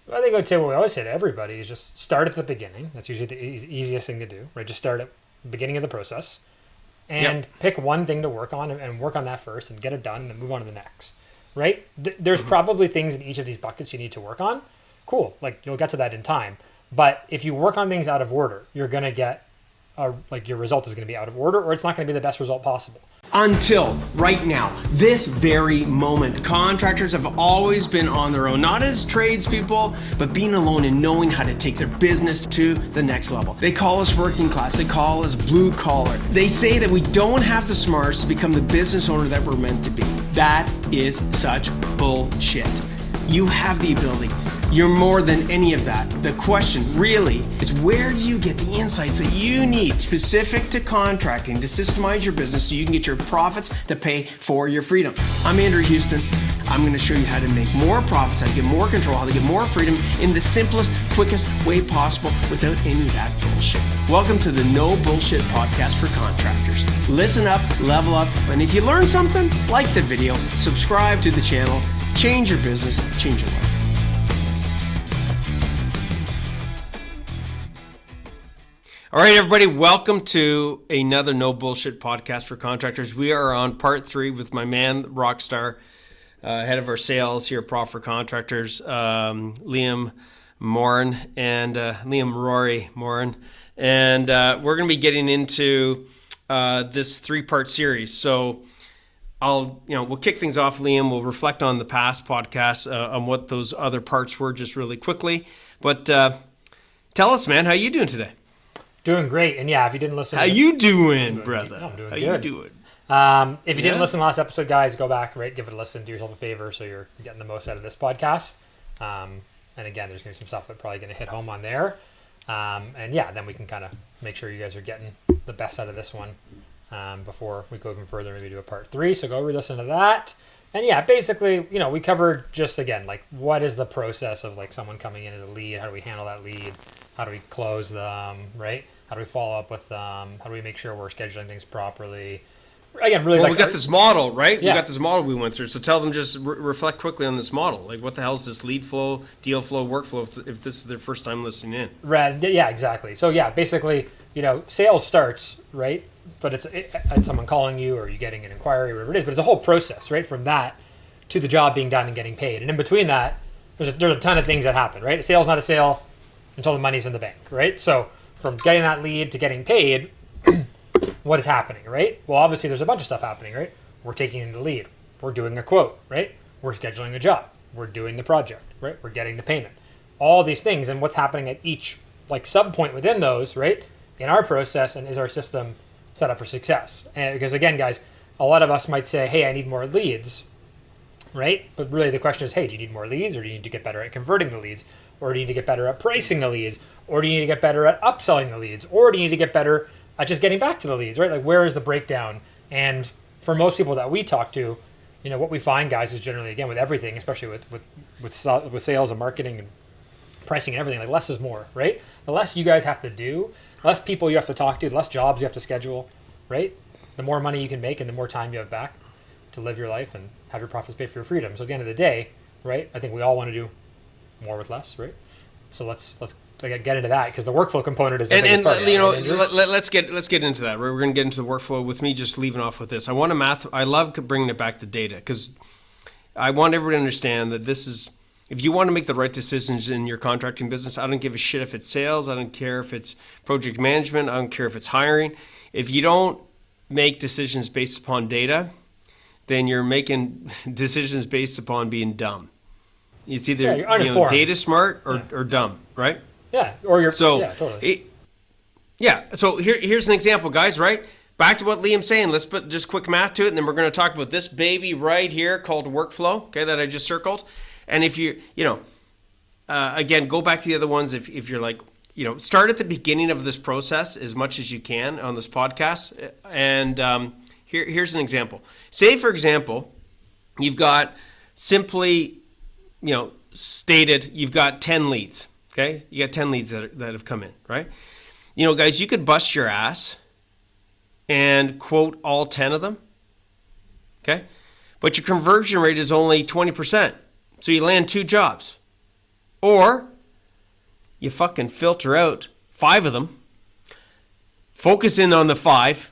I think I'd say what we always say to everybody is just start at the beginning. That's usually the easiest thing to do, right? Just start at the beginning of the process and pick one thing to work on and work on that first and get it done and then move on to the next, right? There's probably things in each of these buckets you need to work on. Cool. Like you'll get to that in time. But if you work on things out of order, you're going to get your result is going to be out of order, or it's not going to be the best result possible. Until right now, this very moment, contractors have always been on their own, not as tradespeople, but being alone and knowing how to take their business to the next level. They call us working class, they call us blue collar. They say that we don't have the smarts to become the business owner that we're meant to be. That is such bullshit. You have the ability. You're more than any of that. The question really is, where do you get the insights that you need specific to contracting to systemize your business so you can get your profits to pay for your freedom? I'm Andrew Houston. I'm going to show you how to make more profits, how to get more control, how to get more freedom in the simplest, quickest way possible without any of that bullshit. Welcome to the No Bullshit Podcast for Contractors. Listen up, level up, and if you learn something, like the video, subscribe to the channel, change your business, change your life. All right, everybody, welcome to another No Bullshit Podcast for Contractors. We are on part 3 with my man, Rockstar, head of our sales here at Prof for Contractors, Liam Morin and Liam Rory Morin. And we're going to be getting into this 3-part series. So we'll kick things off, Liam. We'll reflect on the past podcasts, on what those other parts were just really quickly. But tell us, man, how you doing today? Doing great. And yeah, if you didn't listen... How you doing, brother? I'm doing How good. you doing? If you didn't listen to the last episode, guys, go back, right? Give it a listen. Do yourself a favor so you're getting the most out of this podcast. And again, there's going to be some stuff that's probably going to hit home on there. And yeah, then we can kind of make sure you guys are getting the best out of this one before we go even further, maybe do a part 3. So go re-listen to that. And yeah, basically, we covered just, again, like what is the process of like someone coming in as a lead? How do we handle that lead? How do we close them, right? How do we follow up with them? How do we make sure we're scheduling things properly? Again, really, we got this model, right? Yeah. We got this model we went through. So tell them, just reflect quickly on this model. Like, what the hell is this lead flow, deal flow, workflow? If this is their first time listening in, right? Yeah, exactly. So yeah, basically, sales starts right, but it's someone calling you or you getting an inquiry, or whatever it is. But it's a whole process, right? From that to the job being done and getting paid, and in between that, there's a ton of things that happen, right? A sale's not a sale until the money's in the bank, right? So from getting that lead to getting paid, what is happening, right? Well, obviously there's a bunch of stuff happening, right? We're taking in the lead. We're doing a quote, right? We're scheduling a job. We're doing the project, right? We're getting the payment. All these things, and what's happening at each like sub point within those, right? In our process, and is our system set up for success? And because again, guys, a lot of us might say, hey, I need more leads, right? But really the question is, hey, do you need more leads, or do you need to get better at converting the leads? Or do you need to get better at pricing the leads? Or do you need to get better at upselling the leads? Or do you need to get better at just getting back to the leads, right? Like, where is the breakdown? And for most people that we talk to, what we find, guys, is generally, again, with everything, especially with sales and marketing and pricing and everything, like less is more, right? The less you guys have to do, the less people you have to talk to, the less jobs you have to schedule, right? The more money you can make and the more time you have back to live your life and have your profits pay for your freedom. So at the end of the day, right, I think we all want to do more with less, right? So let's get into that, because the workflow component is the biggest part of that, let's get into that. We're going to get into the workflow with me just leaving off with this. I love bringing it back to data, because I want everybody to understand that this is, if you want to make the right decisions in your contracting business, I don't give a shit if it's sales, I don't care if it's project management, I don't care if it's hiring. If you don't make decisions based upon data, then you're making decisions based upon being dumb. It's either data smart or dumb, right? Yeah, or you're totally. So here's an example, guys. Right, back to what Liam's saying. Let's put just quick math to it, and then we're going to talk about this baby right here called workflow. Okay, that I just circled. And if again, go back to the other ones. If you're like, start at the beginning of this process as much as you can on this podcast. And here's an example. Say, for example, you've got simply, stated, you've got 10 leads, okay? You got 10 leads that have come in, right? Guys, you could bust your ass and quote all 10 of them, okay? But your conversion rate is only 20%. So you land 2 jobs, Or you fucking filter out 5 of them, focus in on the 5,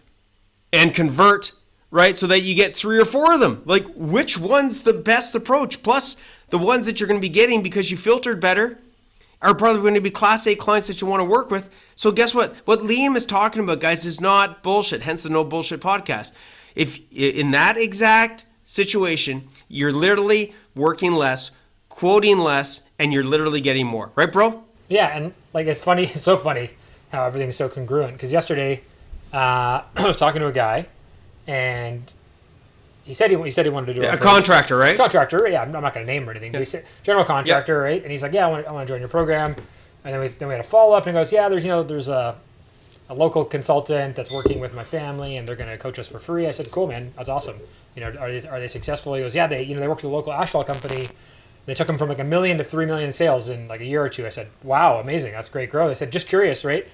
and convert, right? So that you get 3 or 4 of them. Like, which one's the best approach? Plus, the ones that you're going to be getting because you filtered better are probably going to be Class A clients that you want to work with. So guess what? What Liam is talking about, guys, is not bullshit, hence the No Bullshit podcast. If in that exact situation, you're literally working less, quoting less, and you're literally getting more. Right, bro? Yeah, and like it's funny, it's so funny how everything's so congruent. Because yesterday, I was talking to a guy, and he said he wanted to do a contractor, right? Contractor, yeah. I'm not going to name or anything, but he said general contractor, right? And he's like, yeah, I want to join your program. And then we had a follow up, and he goes, yeah, there's a local consultant that's working with my family, and they're going to coach us for free. I said, cool, man, that's awesome. Are they successful? He goes, yeah, they work with a local asphalt company. They took them from like $1 million to $3 million in sales in like a year or two. I said, wow, amazing, that's great growth. I said, just curious, right?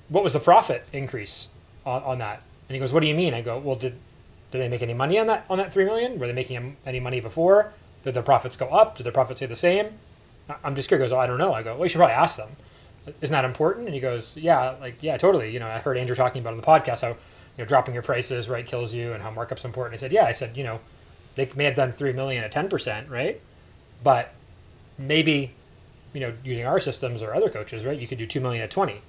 What was the profit increase on that? And he goes, what do you mean? I go, well, did they make any money on that $3 million? Were they making any money before? Did their profits go up? Did their profits stay the same? I'm just curious. He goes, oh, I don't know. I go, well, you should probably ask them. Isn't that important? And he goes, yeah, totally. I heard Andrew talking about on the podcast how dropping your prices, right, kills you, and how markup's important. I said, yeah. I said, they may have done $3 million at 10%, right? But maybe, using our systems or other coaches, right, you could do $2 million at 20,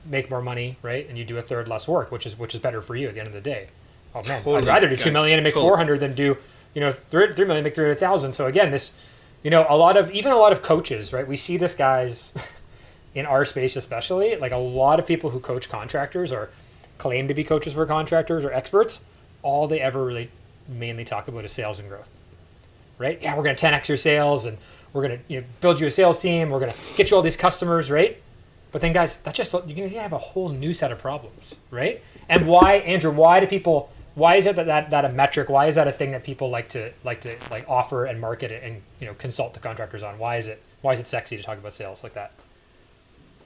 make more money, right, and you do a third less work, which is better for you at the end of the day. Oh man, totally. I'd rather do $2 million and make 400 than do $3 million, make 300,000. So again, this, a lot of coaches, right? We see this, guys, in our space especially, like a lot of people who coach contractors or claim to be coaches for contractors or experts, all they ever really mainly talk about is sales and growth, right? Yeah, we're going to 10x your sales, and we're going to build you a sales team. We're going to get you all these customers, right? But then, guys, that's just, you're going to have a whole new set of problems, right? And why, Andrew? Why is it that a metric? Why is that a thing that people like to offer and market it and consult the contractors on? Why is it sexy to talk about sales like that?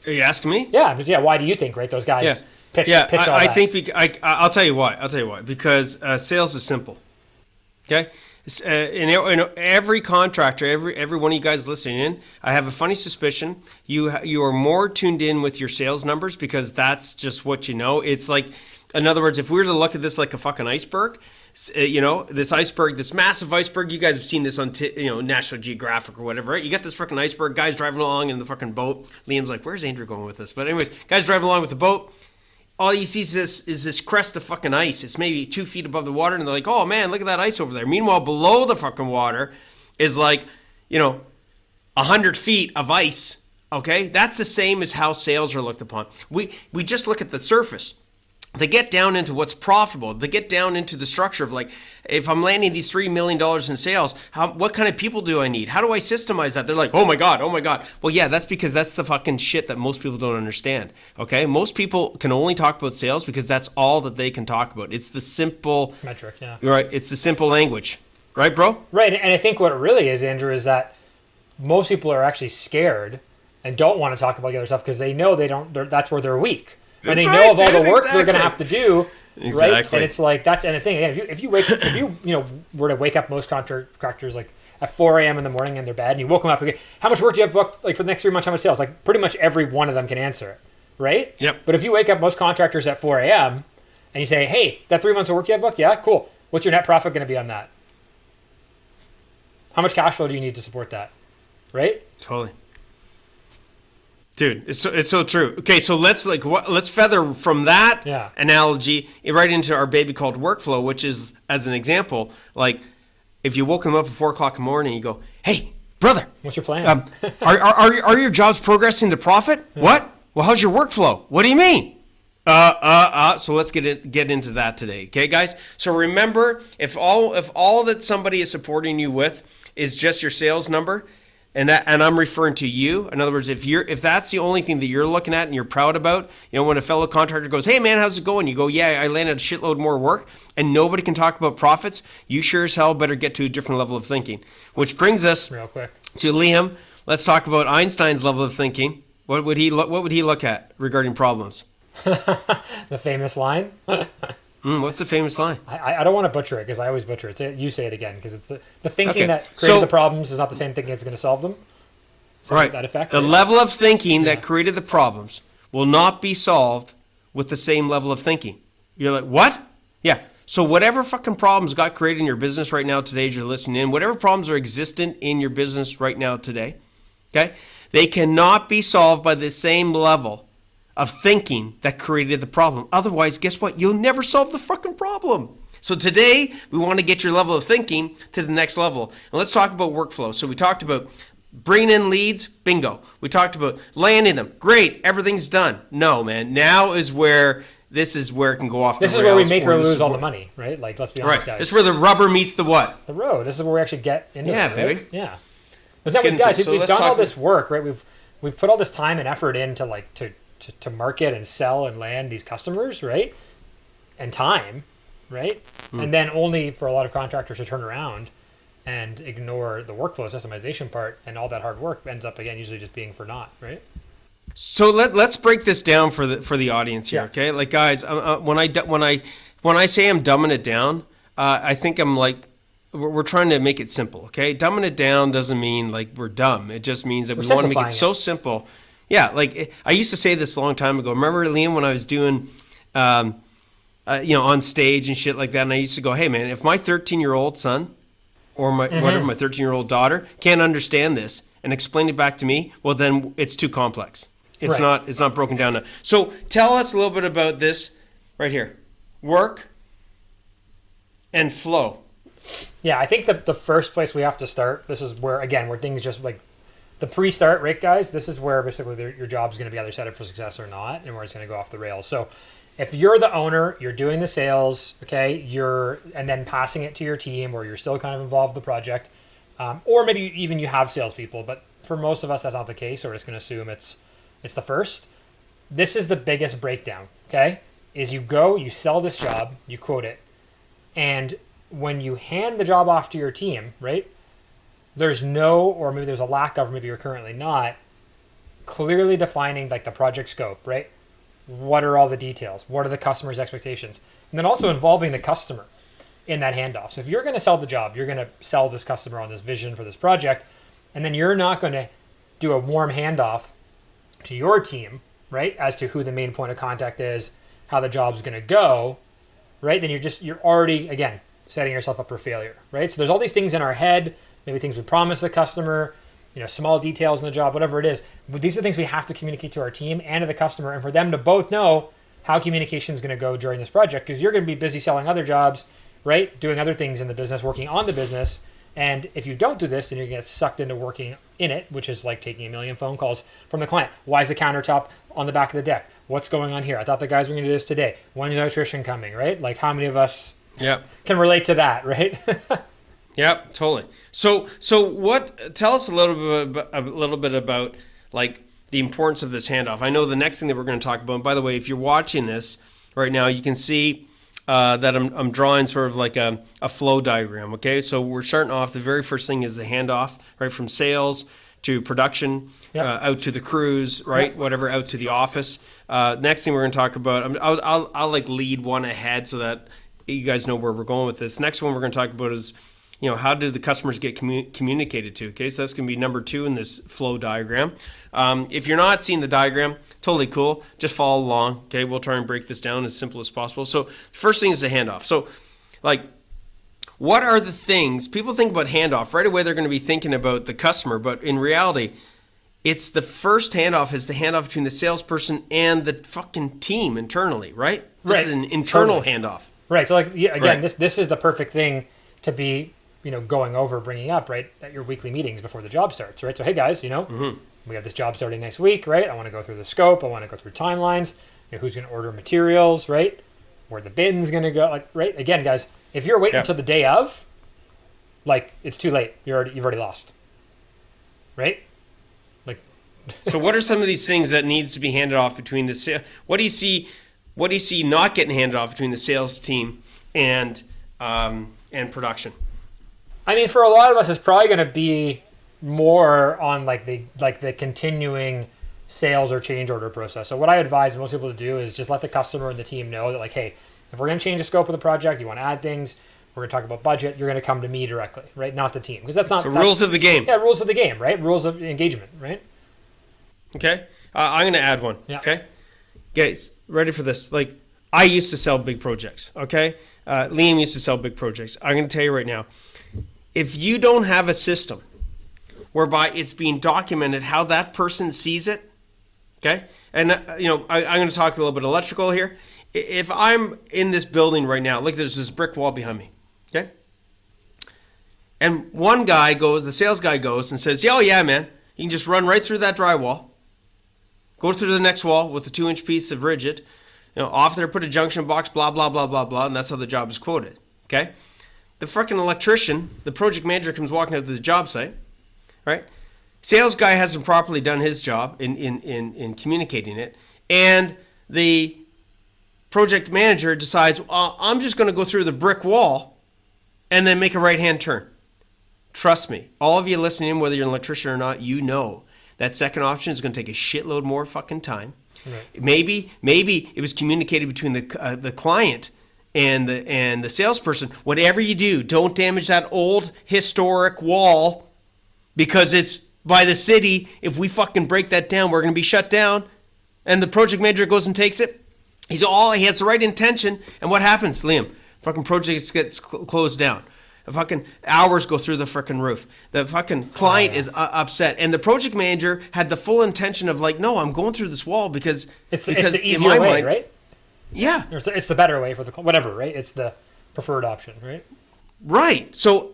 Are you asking me? Yeah. Why do you think, right? Those guys pitch all that. I think I'll tell you why. Because sales is simple. Okay. In every contractor, every one of you guys listening in, I have a funny suspicion you are more tuned in with your sales numbers because that's just what you know. It's like, in other words, if we were to look at this like a fucking iceberg, this iceberg, this massive iceberg, you guys have seen this on National Geographic or whatever, right? You got this fucking iceberg, guys driving along in the fucking boat. Liam's like, where's Andrew going with this? But anyways, guys driving along with the boat. All you see is this crest of fucking ice. It's maybe 2 feet above the water, and they're like, oh man, look at that ice over there. Meanwhile, below the fucking water is like, 100 feet of ice. Okay? That's the same as how sales are looked upon. We just look at the surface. They get down into what's profitable. They get down into the structure of like, if I'm landing these $3 million in sales, what kind of people do I need? How do I systemize that? They're like, oh my God. Well, yeah, that's because that's the fucking shit that most people don't understand. Okay? Most people can only talk about sales because that's all that they can talk about. It's the simple metric, yeah. Right? It's the simple language. Right, bro? Right. And I think what it really is, Andrew, is that most people are actually scared and don't want to talk about the other stuff because they know that's where they're weak. And they know of all the work they're going to have to do, right? And it's like that's the thing. Again, if you were to wake up most contractors like at 4 a.m. in the morning in their bed, and you woke them up, okay, how much work do you have booked like for the next 3 months? How much sales? Like pretty much every one of them can answer it, right? Yep. But if you wake up most contractors at 4 a.m. and you say, hey, that 3 months of work you have booked, yeah, cool. What's your net profit going to be on that? How much cash flow do you need to support that, right? Totally. Dude, it's so true. Okay, so let's feather from that analogy right into our baby called workflow, which is, as an example, like if you woke him up at 4 o'clock in the morning, you go, "Hey, brother, what's your plan? Are your jobs progressing to profit? Yeah. What? Well, how's your workflow? What do you mean? So let's get into that today, okay, guys? So remember, if all that somebody is supporting you with is just your sales number. And I'm referring to you. In other words, if that's the only thing that you're looking at and you're proud about, when a fellow contractor goes, "Hey man, how's it going?" You go, "Yeah, I landed a shitload more work," and nobody can talk about profits. You sure as hell better get to a different level of thinking. Which brings us real quick to Liam. Let's talk about Einstein's level of thinking. What would he look at regarding problems? The famous line. What's the famous line? I don't want to butcher it because I always butcher it. You say it again because it's the thinking that created the problems is not the same thinking that's going to solve them. something to that effect. The level of thinking that created the problems will not be solved with the same level of thinking. You're like, what? Yeah. So whatever fucking problems got created in your business right now today as you're listening in, whatever problems are existent in your business right now today, okay, they cannot be solved by the same level of thinking that created the problem. Otherwise, guess what? You'll never solve the fucking problem. So today, we want to get your level of thinking to the next level. And let's talk about workflow. So we talked about bringing in leads, bingo. We talked about landing them. Great, everything's done. No, man. Now is where this is where it can go off the rails. This is where we make or lose all the money, right? Like, let's be honest, guys. This is where the rubber meets the what? The road. This is where we actually get into it, right? Baby. Yeah. But then, guys, we've done all this work, right? We've put all this time and effort into like to market and sell and land these customers, right? And time, right? And then only for a lot of contractors to turn around and ignore the workflow systemization part, and all that hard work ends up again usually just being for naught, right? So let's break this down for the audience here, okay? Like, guys, when I say I'm dumbing it down, I think I'm like, we're trying to make it simple, okay? Dumbing it down doesn't mean like we're dumb. It just means that we want to make it so simple. Yeah, like I used to say this a long time ago. Remember, Liam, when I was doing, on stage and shit like that, and I used to go, hey, man, if my 13-year-old son or my 13-year-old daughter can't understand this and explain it back to me, well, then it's too complex. It's not broken down. So tell us a little bit about this right here. Work and flow. Yeah, I think the first place we have to start, this is where things just like the pre-start, right, guys? This is where basically your job is going to be either set up for success or not, and where it's going to go off the rails. So if you're the owner, you're doing the sales, okay, and then passing it to your team, or you're still kind of involved in the project, or maybe even you have salespeople, but for most of us, that's not the case, so we're just going to assume it's the first. This is the biggest breakdown, okay? Is you sell this job, you quote it, and when you hand the job off to your team, right, there's or maybe there's a lack of, or maybe you're currently not, clearly defining like the project scope, right? What are all the details? What are the customer's expectations? And then also involving the customer in that handoff. So if you're going to sell the job, you're going to sell this customer on this vision for this project, and then you're not going to do a warm handoff to your team, right, as to who the main point of contact is, how the job's going to go, right? Then you're already, again, setting yourself up for failure, right? So there's all these things in our head, maybe things we promise the customer, small details in the job, whatever it is. But these are things we have to communicate to our team and to the customer, and for them to both know how communication is going to go during this project, because you're going to be busy selling other jobs, right? Doing other things in the business, working on the business. And if you don't do this, then you're going to get sucked into working in it, which is like taking a million phone calls from the client. Why is the countertop on the back of the deck? What's going on here? I thought the guys were going to do this today. When's the electrician coming, right? Like, how many of us can relate to that, right? Yep, totally. So tell us a little bit about like the importance of this handoff. I know the next thing that we're going to talk about, and by the way, if you're watching this right now, you can see that I'm drawing sort of like a flow diagram, okay? So we're starting off, the very first thing is the handoff, right, from sales to production, out to the crews, right, whatever, out to the office. Next thing we're going to talk about, I'll like lead one ahead so that you guys know where we're going with this. Next one we're going to talk about is, how did the customers get communicated to? Okay, so that's going to be number 2 in this flow diagram. If you're not seeing the diagram, totally cool. Just follow along. Okay, we'll try and break this down as simple as possible. So first thing is the handoff. So, like, what are the things people think about handoff? Right away, they're going to be thinking about the customer, but in reality, it's the first handoff is the handoff between the salesperson and the fucking team internally, right? This is an internal handoff. Right. So, like, this is the perfect thing to be, going over, bringing up, right, at your weekly meetings before the job starts, right? So, hey, guys, we have this job starting next week, right? I want to go through the scope. I want to go through timelines. Who's going to order materials, right? Where the bin's going to go, like, right? Again, guys, if you're waiting until the day of, like, it's too late. You've already lost, right? Like, so what are some of these things that needs to be handed off between the sales? What do you see not getting handed off between the sales team and production? I mean, for a lot of us, it's probably going to be more on like the continuing sales or change order process. So what I advise most people to do is just let the customer and the team know that, like, hey, if we're going to change the scope of the project, you want to add things, we're going to talk about budget, you're going to come to me directly, right? Not the team. Because that's not... rules of the game. Yeah, rules of the game, right? Rules of engagement, right? Okay. I'm going to add one. Yeah. Okay. Guys, ready for this? Like, I used to sell big projects, okay? Liam used to sell big projects. I'm going to tell you right now, if you don't have a system whereby it's being documented how that person sees it, okay? And, I'm going to talk a little bit electrical here. If I'm in this building right now, look, there's this brick wall behind me, okay? And one guy the sales guy goes and says, oh, yeah, man, you can just run right through that drywall, go through the next wall with a 2-inch piece of rigid, off there, put a junction box, blah, blah, blah, blah, blah, and that's how the job is quoted, okay? The freaking electrician, the project manager comes walking out to the job site, right? Sales guy hasn't properly done his job in communicating it, and the project manager decides, I'm just going to go through the brick wall and then make a right-hand turn. Trust me, all of you listening in, whether you're an electrician or not, you know that second option is going to take a shitload more fucking time. Right. Maybe it was communicated between the client and the salesperson. Whatever you do, don't damage that old historic wall because it's by the city. If we fucking break that down, we're going to be shut down. And the project manager goes and takes it. He has the right intention. And what happens, Liam? Fucking project gets closed down. The fucking hours go through the freaking roof. The fucking client is upset. And the project manager had the full intention of like, no, I'm going through this wall because it's the easier way, right? Yeah. It's the better way for the whatever, right? It's the preferred option, right? Right. So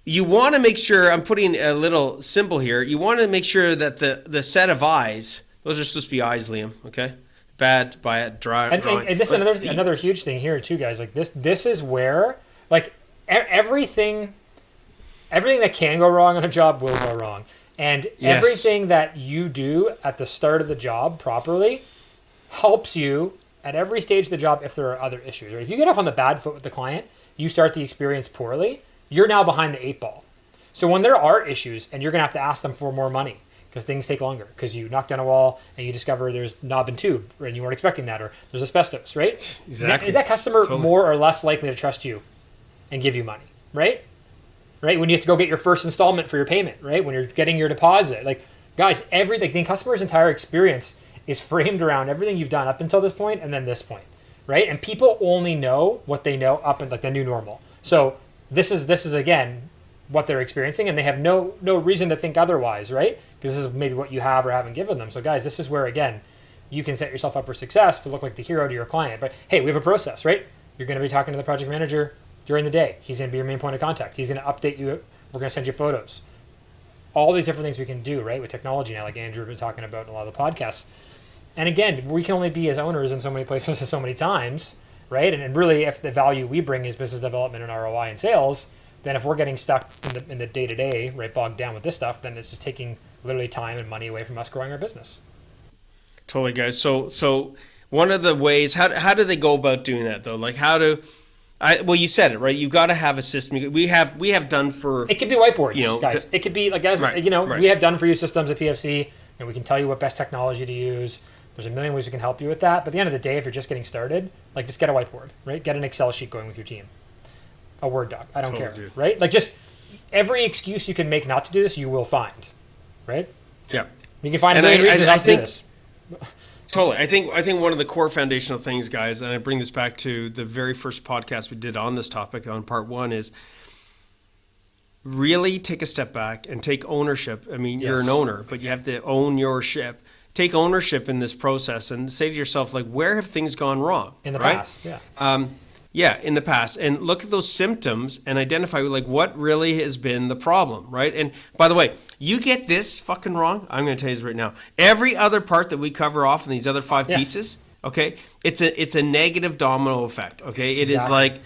you want to make sure, I'm putting a little symbol here. You want to make sure that the set of eyes, those are supposed to be eyes, Liam, okay? Bad by it, drawing. And this is another huge thing here too, guys. Like this is where like everything that can go wrong on a job will go wrong, and everything that you do at the start of the job properly helps you at every stage of the job if there are other issues. Or if you get off on the bad foot with the client, you start the experience poorly, you're now behind the 8 ball. So when there are issues and you're gonna have to ask them for more money, because things take longer, because you knock down a wall and you discover there's knob and tube and you weren't expecting that, or there's asbestos, right? Exactly. Is that customer more or less likely to trust you and give you money, right? Right? When you have to go get your first installment for your payment, right? When you're getting your deposit. Like, guys, the customer's entire experience is framed around everything you've done up until this point and then this point, right? And people only know what they know up in like the new normal. So this is again what they're experiencing, and they have no reason to think otherwise, right? Because this is maybe what you have or haven't given them. So guys, this is where, again, you can set yourself up for success to look like the hero to your client. But hey, we have a process, right? You're going to be talking to the project manager during the day. He's going to be your main point of contact. He's going to update you. We're going to send you photos. All these different things we can do, right, with technology now, like Andrew was talking about in a lot of the podcasts. And again, we can only be as owners in so many places so many times, right? And really, if the value we bring is business development and ROI and sales, then if we're getting stuck in the day-to-day, right, bogged down with this stuff, then it's just taking literally time and money away from us growing our business. Totally, guys. So one of the ways, how do they go about doing that, though? Like, well, you said it, right? You've got to have a system. We have done for... It could be whiteboards, guys. It could be, like, guys, right, we have done for you systems at PFC, and we can tell you what best technology to use. There's a million ways we can help you with that. But at the end of the day, if you're just getting started, like, just get a whiteboard, right? Get an Excel sheet going with your team. A Word doc. I don't care, right? Like, just every excuse you can make not to do this, you will find, right? Yeah. You can find a million reasons not to do this. Totally. I think one of the core foundational things, guys, and I bring this back to the very first podcast we did on this topic on part 1, is really take a step back and take ownership. I mean, you're an owner, but you have to own your ship. Take ownership in this process and say to yourself, like, where have things gone wrong? In the past, yeah, in the past, and look at those symptoms and identify like what really has been the problem, right? And by the way, you get this fucking wrong, I'm going to tell you this right now. Every other part that we cover off in these other 5 pieces, okay, it's a negative domino effect, okay? It is like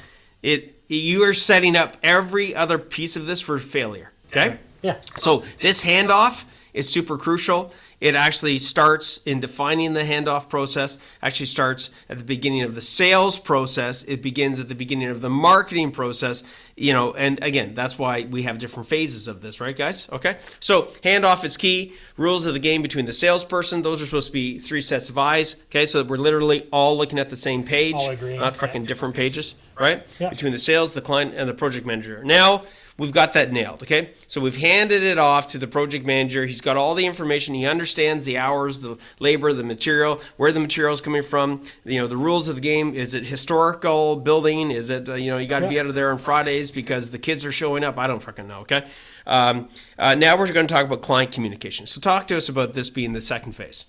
you are setting up every other piece of this for failure, okay? Yeah. So this handoff is super crucial. It actually starts in defining the handoff process, actually starts at the beginning of the sales process. It begins at the beginning of the marketing process, and again, that's why we have different phases of this, right, guys? Okay. So handoff is key. Rules of the game between the salesperson, those are supposed to be 3 sets of eyes. Okay. So that we're literally all looking at the same page, all agreeing, not fucking different pages, right? Yeah. Between the sales, the client, and the project manager. Now, we've got that nailed, okay? So we've handed it off to the project manager. He's got all the information. He understands the hours, the labor, the material, where the material is coming from, the rules of the game. Is it historical building? Is it, you got to be out of there on Fridays because the kids are showing up? I don't fucking know, okay? Now we're going to talk about client communication. So talk to us about this being the second phase.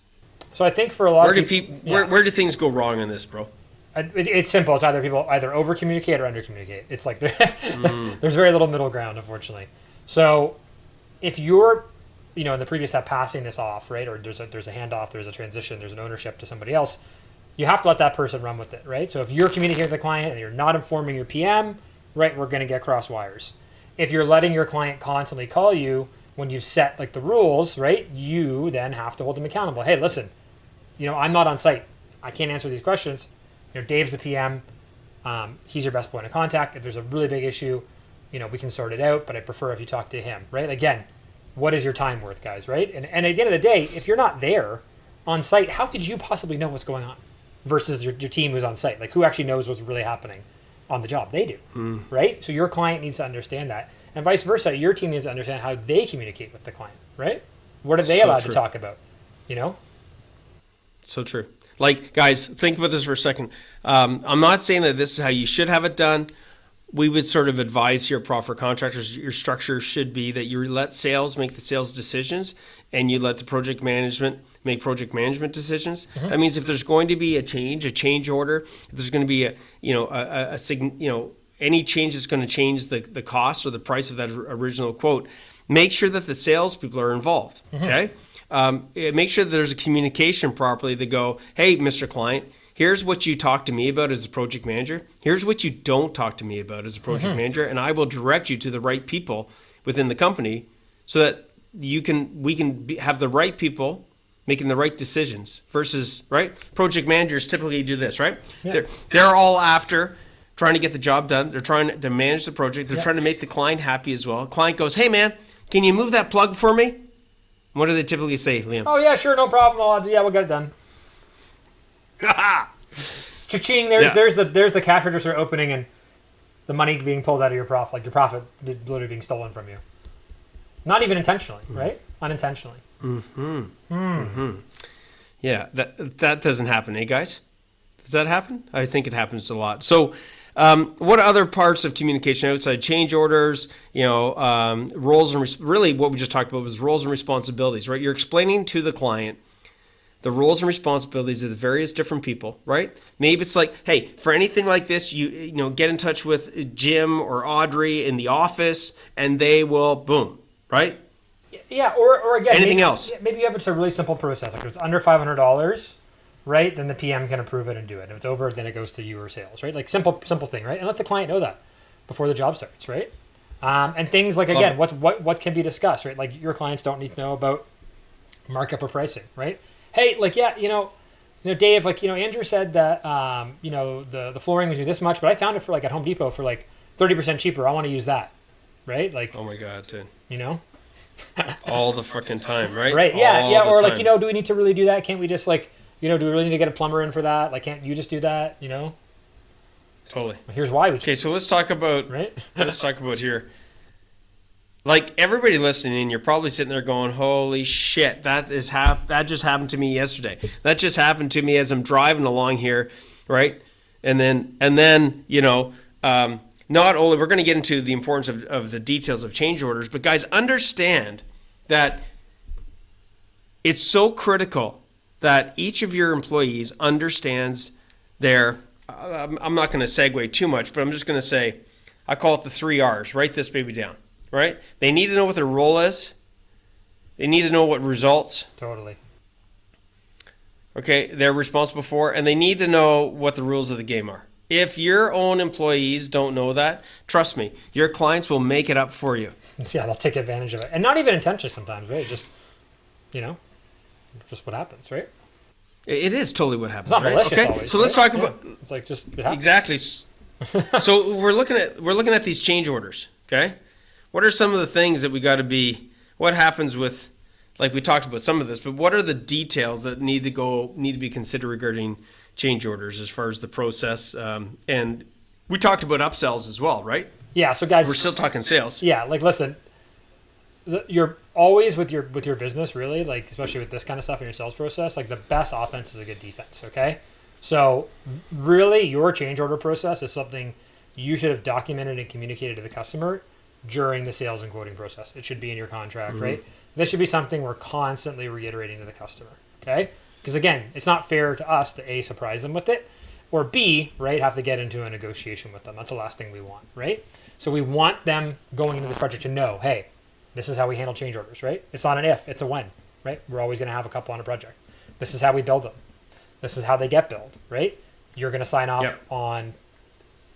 So I think for a lot of people... Where do things go wrong in this, bro? It's simple. It's either over communicate or under communicate. It's like there's very little middle ground, unfortunately. So if you're, in the previous step passing this off, right, or there's a handoff, there's a transition, there's an ownership to somebody else, you have to let that person run with it, right? So if you're communicating with the client and you're not informing your PM, right, we're going to get cross wires. If you're letting your client constantly call you when you set like the rules, right, you then have to hold them accountable. Hey, listen, I'm not on site. I can't answer these questions. Dave's the PM. He's your best point of contact. If there's a really big issue, we can sort it out, but I prefer if you talk to him, right? Again, what is your time worth, guys, right? And at the end of the day, if you're not there on site, how could you possibly know what's going on versus your team who's on site? Like, who actually knows what's really happening on the job? They do, right? So your client needs to understand that. And vice versa, your team needs to understand how they communicate with the client, right? What are they allowed to talk about, So true. Like, guys, think about this for a second. I'm not saying that this is how you should have it done. We would sort of advise here, for contractors, your structure should be that you let sales make the sales decisions and you let the project management make project management decisions. Mm-hmm. That means if there's going to be a change order, if there's going to be any change that's going to change the cost or the price of that original quote, make sure that the salespeople are involved, okay? Make sure that there's a communication properly to go, hey, Mr. Client, here's what you talk to me about as a project manager. Here's what you don't talk to me about as a project manager, and I will direct you to the right people within the company so that we can have the right people making the right decisions versus, right? Project managers typically do this, right? Yeah. They're all after trying to get the job done. They're trying to manage the project. They're trying to make the client happy as well. Client goes, hey, man, can you move that plug for me? What do they typically say, Liam? Oh, yeah, sure, no problem. We'll get it done. Cha-ching, there's the cash register opening and the money being pulled out of your profit, like your profit literally being stolen from you. Not even intentionally, right? Unintentionally. Yeah, that doesn't happen, eh, guys? Does that happen? I think it happens a lot. So what other parts of communication outside change orders, roles and really what we just talked about was roles and responsibilities, right? You're explaining to the client the roles and responsibilities of the various different people, right? Maybe it's like, hey, for anything like this, you get in touch with Jim or Audrey in the office, and they will boom, right? Yeah, or again, anything else? Maybe you have a really simple process. Like if it's under $500, right? Then the PM can approve it and do it. If it's over, then it goes to you or sales, right? Like simple thing, right? And let the client know that before the job starts, right? And things like, again, what can be discussed, right? Like your clients don't need to know about markup or pricing, right? Hey, like, yeah, Dave, like, Andrew said that, the flooring was this much, but I found it for like at Home Depot for like 30% cheaper. I want to use that, right? Like, oh my God, dude. All the freaking time, right? Right. Yeah. Yeah. Or like, do we need to really do that? Can't we just like, do we really need to get a plumber in for that? Like, can't you just do that? Totally. Well, here's why we can't. Okay. So let's talk about, right? Let's talk about here. Like everybody listening, you're probably sitting there going, "Holy shit, that just happened to me yesterday. That just happened to me as I'm driving along here, right?" And then, not only we're going to get into the importance of the details of change orders, but guys, understand that it's so critical that each of your employees understands their. I'm not going to segue too much, but I'm just going to say, I call it the 3 R's. Write this baby down. Right? They need to know what their role is. They need to know what results. Totally. Okay, they're responsible for, and they need to know what the rules of the game are. If your own employees don't know that, trust me, your clients will make it up for you. Yeah, they'll take advantage of it. And not even intentionally sometimes, right? Just just what happens, right? It is totally what happens. It's not right? malicious Okay, always. so let's right? talk about It's like just it happens. exactly. So we're looking at these change orders. Okay, what are some of the things that we got to be? What happens with, like we talked about some of this, but what are the details that need to be considered regarding change orders as far as the process? And we talked about upsells as well, right? Yeah. So guys, We're still talking sales. Yeah, like listen, you're always with your business, really, like especially with this kind of stuff in your sales process, like the best offense is a good defense. Okay, so really your change order process is something you should have documented and communicated to the customer during the sales and quoting process. It should be in your contract, right? This should be something we're constantly reiterating to the customer. Okay, because again, it's not fair to us to A, surprise them with it, or B, right, have to get into a negotiation with them. That's the last thing we want, right? So we want them going into this project to know, hey, this is how we handle change orders, right? It's not an if, it's a when, right? We're always going to have a couple on a project. This is how we build them. This is how they get billed, right? You're going to sign off on,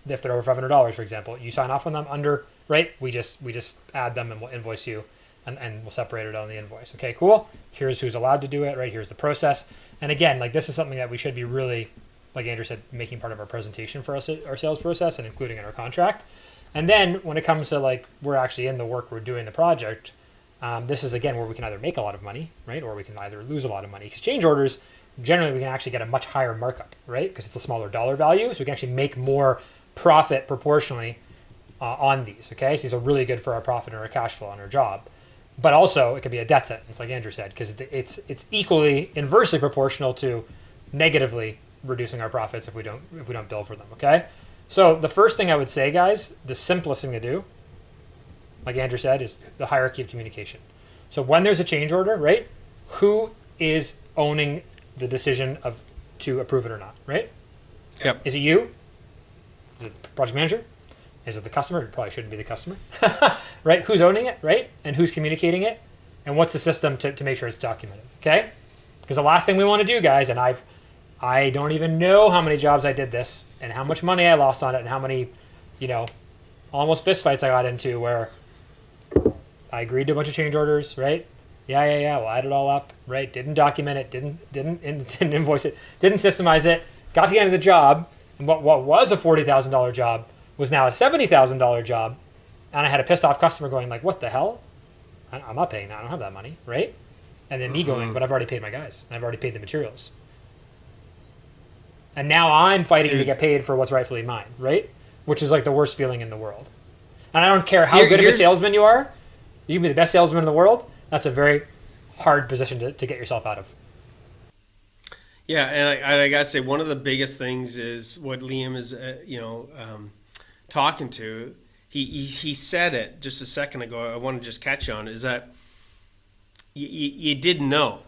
if they're over $500, for example, you sign off on them under, right? We just add them and we'll invoice you and we'll separate it on the invoice. Okay, cool. Here's who's allowed to do it, right? Here's the process. And again, like this is something that we should be really, like Andrew said, making part of our presentation for us, our sales process and including in our contract. And then when it comes to like, we're actually in the work, we're doing the project, this is again where we can either make a lot of money, right? Or we can either lose a lot of money. Because change orders, generally we can actually get a much higher markup, right? Because it's a smaller dollar value. So we can actually make more profit proportionally on these, okay? So these are really good for our profit and our cash flow on our job. But also it could be a debt sentence, like Andrew said, because it's equally inversely proportional to negatively reducing our profits if we don't bill for them, okay? So the first thing I would say, guys, the simplest thing to do, like Andrew said, is the hierarchy of communication. So when there's a change order, right, who is owning the decision to approve it or not, right? Yep. Is it you? Is it the project manager? Is it the customer? It probably shouldn't be the customer, right? Who's owning it, right? And who's communicating it? And what's the system to make sure it's documented, okay? Because the last thing we want to do, guys, and I don't even know how many jobs I did this and how much money I lost on it and how many, almost fist fights I got into where I agreed to a bunch of change orders, right? Yeah. We'll add it all up, right? Didn't document it, didn't invoice it, didn't systemize it, got to the end of the job, and what was a $40,000 job was now a $70,000 job, and I had a pissed off customer going like, what the hell? I'm not paying that, I don't have that money, right? And then me going, but I've already paid my guys, I've already paid the materials. And now I'm fighting to get paid for what's rightfully mine, right? Which is like the worst feeling in the world. And I don't care how good of a salesman you are, you can be the best salesman in the world, that's a very hard position to get yourself out of. Yeah, and I gotta say, one of the biggest things is what Liam is, talking to. He said it just a second ago. I want to just catch you on is that you didn't know.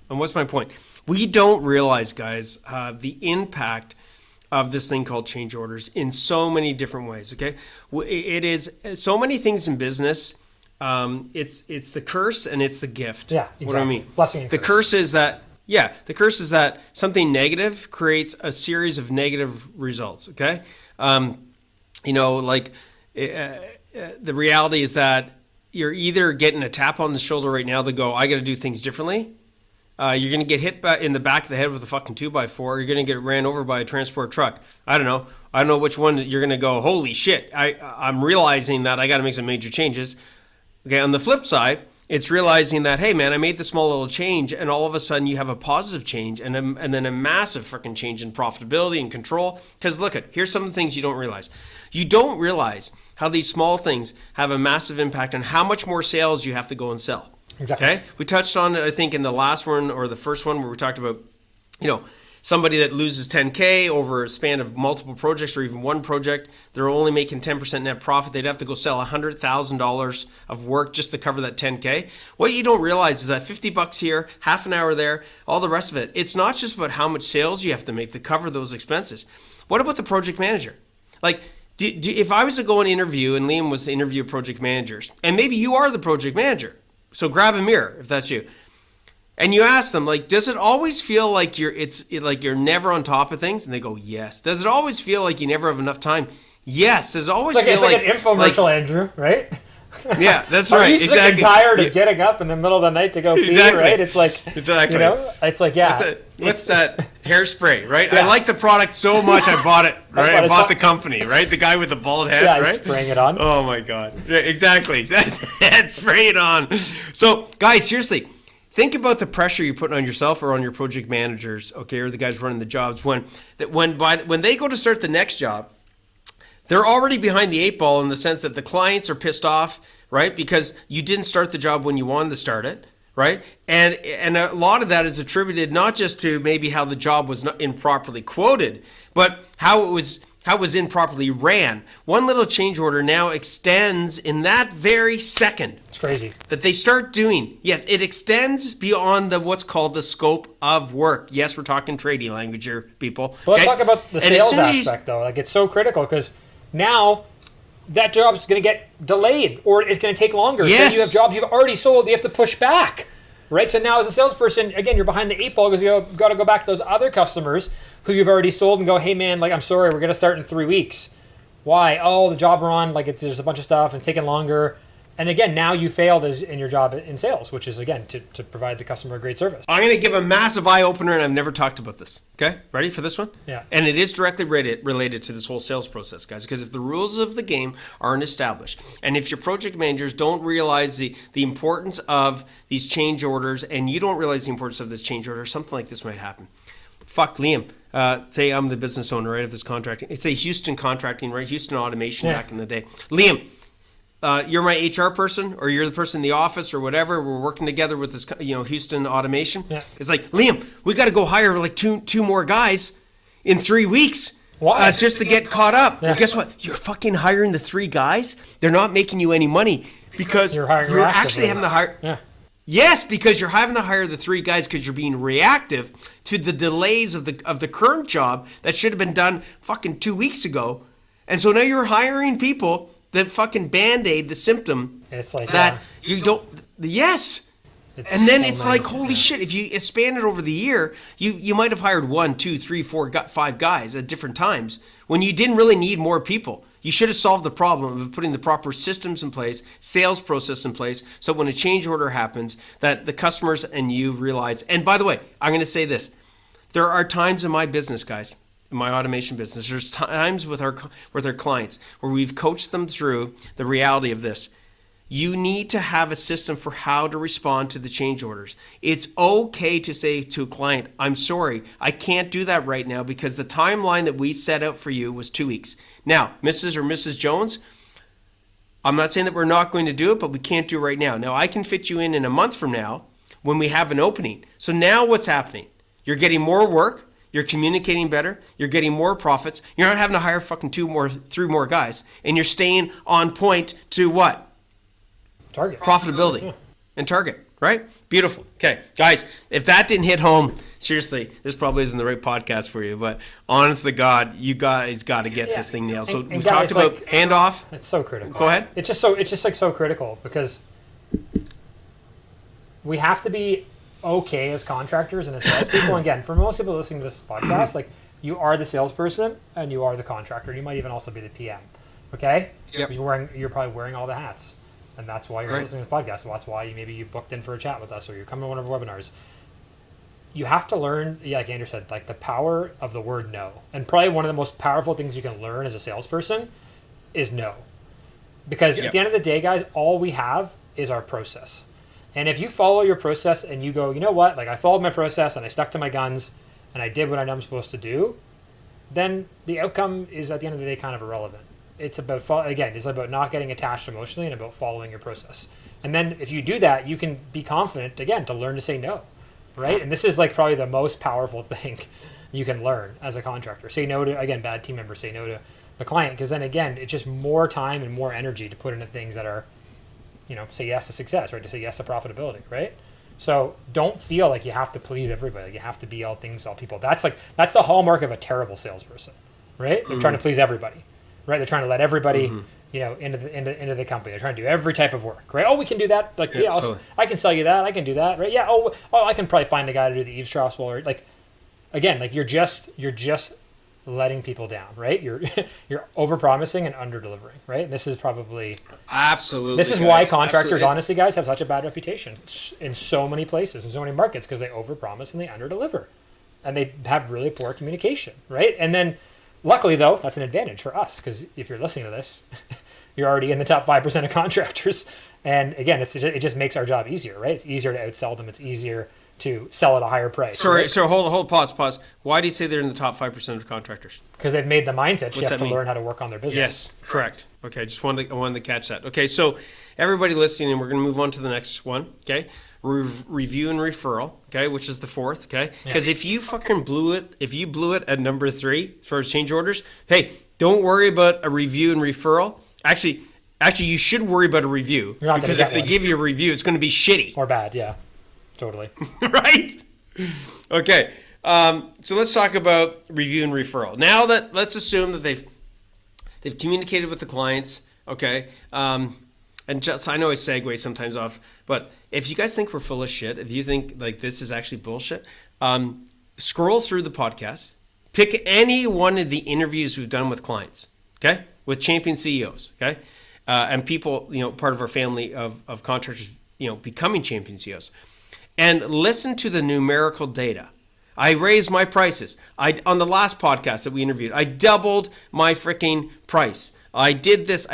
And what's my point? We don't realize, guys, the impact of this thing called change orders in so many different ways. Okay, it is so many things in business. It's the curse and it's the gift. Yeah, exactly. What do I mean? Blessing and the curse is that. Yeah, the curse is that something negative creates a series of negative results. Okay, the reality is that you're either getting a tap on the shoulder right now to go, I got to do things differently. You're going to get hit in the back of the head with a fucking 2x4. You're going to get ran over by a transport truck. I don't know which one you're going to go, holy shit, I'm realizing that I got to make some major changes. Okay, on the flip side, it's realizing that, hey, man, I made the small little change, and all of a sudden you have a positive change and then a massive freaking change in profitability and control. Because look, here's some of the things you don't realize. You don't realize how these small things have a massive impact on how much more sales you have to go and sell. Exactly. Okay? We touched on it, I think, in the last one or the first one where we talked about, somebody that loses 10K over a span of multiple projects or even one project, they're only making 10% net profit. They'd have to go sell $100,000 of work just to cover that 10K. What you don't realize is that $50 here, half an hour there, all the rest of it, it's not just about how much sales you have to make to cover those expenses. What about the project manager? Like, if I was to go and interview, and Liam was to interview project managers, and maybe you are the project manager, so grab a mirror if that's you. And you ask them, like, does it always feel like you're never on top of things? And they go, yes. Does it always feel like you never have enough time? Yes. Does it always feel like an infomercial, Andrew, right? Yeah, that's Are right. you sick and Exactly. tired of getting up in the middle of the night to go pee, Exactly. right? It's like, Exactly. you know, it's like, yeah. What's that hairspray, right? Yeah. I like the product so much I bought it, right? I it's bought not- the company, right? The guy with the bald head, Yeah, he's right? spraying it on. Oh my God. Yeah, exactly. That's it. Spray it on. So guys, seriously, think about the pressure you're putting on yourself or on your project managers, okay, or the guys running the jobs when they go to start the next job, they're already behind the eight ball in the sense that the clients are pissed off, right? Because you didn't start the job when you wanted to start it, right? And a lot of that is attributed not just to maybe how the job was not improperly quoted, but how it was improperly ran. One little change order now extends in that very second. It's crazy. That they start doing. Yes, it extends beyond what's called the scope of work. Yes, we're talking trading language here, people. But let's okay? talk about the And as sales soon as you- aspect, though. Like, it's so critical because now that job's going to get delayed or it's going to take longer. Yes. So you have jobs you've already sold, you have to push back, right? So now as a salesperson, again, you're behind the eight ball because you've got to go back to those other customers who you've already sold and go, hey, man, like, I'm sorry, we're going to start in 3 weeks. Why? Oh, the job we're on, like, there's a bunch of stuff and it's taking longer. And again, now you failed in your job in sales, which is, again, to provide the customer a great service. I'm going to give a massive eye opener, and I've never talked about this. Okay, ready for this one? Yeah. And it is directly related to this whole sales process, guys. Because if the rules of the game aren't established, and if your project managers don't realize the importance of these change orders, and you don't realize the importance of this change order, something like this might happen. Fuck, Liam. Say I'm the business owner, right, of this contracting. It's a Houston contracting, right? Houston automation back in the day. Liam. You're my HR person, or you're the person in the office, or whatever. We're working together with this, Houston automation. Yeah. It's like, Liam, we got to go hire like two more guys in 3 weeks. Why? Just to get caught up. Yeah. Well, guess what? You're fucking hiring the 3 guys. They're not making you any money because You're hiring you're actually reactively. having to hire. Yeah. Yes, because you're having to hire the 3 guys because you're being reactive to the delays of the current job that should have been done fucking 2 weeks ago, and so now you're hiring people that fucking band-aid the symptom It's like that you don't. Yes. And then it's so like, many, holy yeah. shit, if you expand it over the year, you might have hired 1, 2, 3, 4, 5 guys at different times when you didn't really need more people. You should have solved the problem of putting the proper systems in place, sales process in place, so when a change order happens, that the customers and you realize. And by the way, I'm going to say this. There are times in my business, guys, in my automation business, there's times with our clients where we've coached them through the reality of this. You need to have a system for how to respond to the change orders. It's okay to say to a client, I'm sorry, I can't do that right now because the timeline that we set out for you was 2 weeks. Now, Mrs. or Mrs. Jones, I'm not saying that we're not going to do it, but we can't do it right now. Now, I can fit you in a month from now when we have an opening. So now what's happening? You're getting more work. You're communicating better. You're getting more profits. You're not having to hire fucking 3 more guys. And you're staying on point to what? Target. Profitability and target, right? Beautiful. Okay, guys, if that didn't hit home, seriously, this probably isn't the right podcast for you, but honest to God, you guys got to get this thing nailed. So And we guys, talked about like, handoff. It's so critical. Go ahead. It's just like so critical because we have to be okay as contractors and as salespeople. And again, for most people listening to this podcast, like you are the salesperson and you are the contractor. You might even also be the PM. Okay? Yep. You're probably wearing all the hats. And that's why you're listening to this podcast. So that's why you booked in for a chat with us or you're coming to one of our webinars. You have to learn, like Andrew said, like the power of the word no. And probably one of the most powerful things you can learn as a salesperson is no. Because at the end of the day, guys, all we have is our process. And if you follow your process and you go, you know what, like I followed my process and I stuck to my guns and I did what I know I'm supposed to do, then the outcome is at the end of the day kind of irrelevant. It's about, it's about not getting attached emotionally and about following your process. And then if you do that, you can be confident, again, to learn to say no, right? And this is like probably the most powerful thing you can learn as a contractor. Say no to, again, bad team members, say no to the client, because then again, it's just more time and more energy to put into things that are, say yes to success, right? To say yes to profitability, right? So don't feel like you have to please everybody. Like you have to be all things to all people. That's the hallmark of a terrible salesperson, right? They're trying to please everybody. Right, they're trying to let everybody, into the company. They're trying to do every type of work, right? Oh, we can do that. Like, totally. I can sell you that. I can do that, right? Yeah. Oh, I can probably find a guy to do the eaves troughs. Or like, again, like you're just letting people down, right? You're you're overpromising and under-delivering, right? And this is probably Absolutely. this is guys. why contractors, Absolutely. honestly, guys, have such a bad reputation in so many places, in so many markets, because they overpromise and they under-deliver, and they have really poor communication, right? And then, luckily, though, that's an advantage for us, because if you're listening to this, you're already in the top 5% of contractors, and again, it just makes our job easier, right? It's easier to outsell them. It's easier to sell at a higher price. Sorry, right? so pause. Why do you say they're in the top 5% of contractors? Because they've made the mindset shift that to mean? learn how to work on their business. Yes, correct. Okay, I wanted to catch that. Okay, so everybody listening, and we're going to move on to the next one. Okay, review and referral. Okay, which is the fourth. Okay, because if you blew it at number 3 as far as change orders, hey, don't worry about a review and referral. Actually, you should worry about a review, You're not gonna because get if they one. give you a review, it's going to be shitty. Or bad, yeah. Totally. Right? Okay. So let's talk about review and referral. Now that let's assume that they've communicated with the clients. Okay. And just I know I segue sometimes off, but if you guys think we're full of shit, if you think like this is actually bullshit, scroll through the podcast, pick any one of the interviews we've done with clients. Okay, with champion CEOs. Okay, and people part of our family of contractors becoming champion CEOs. And listen to the numerical data. I raised my prices. On the last podcast that we interviewed, I doubled my freaking price. I did this.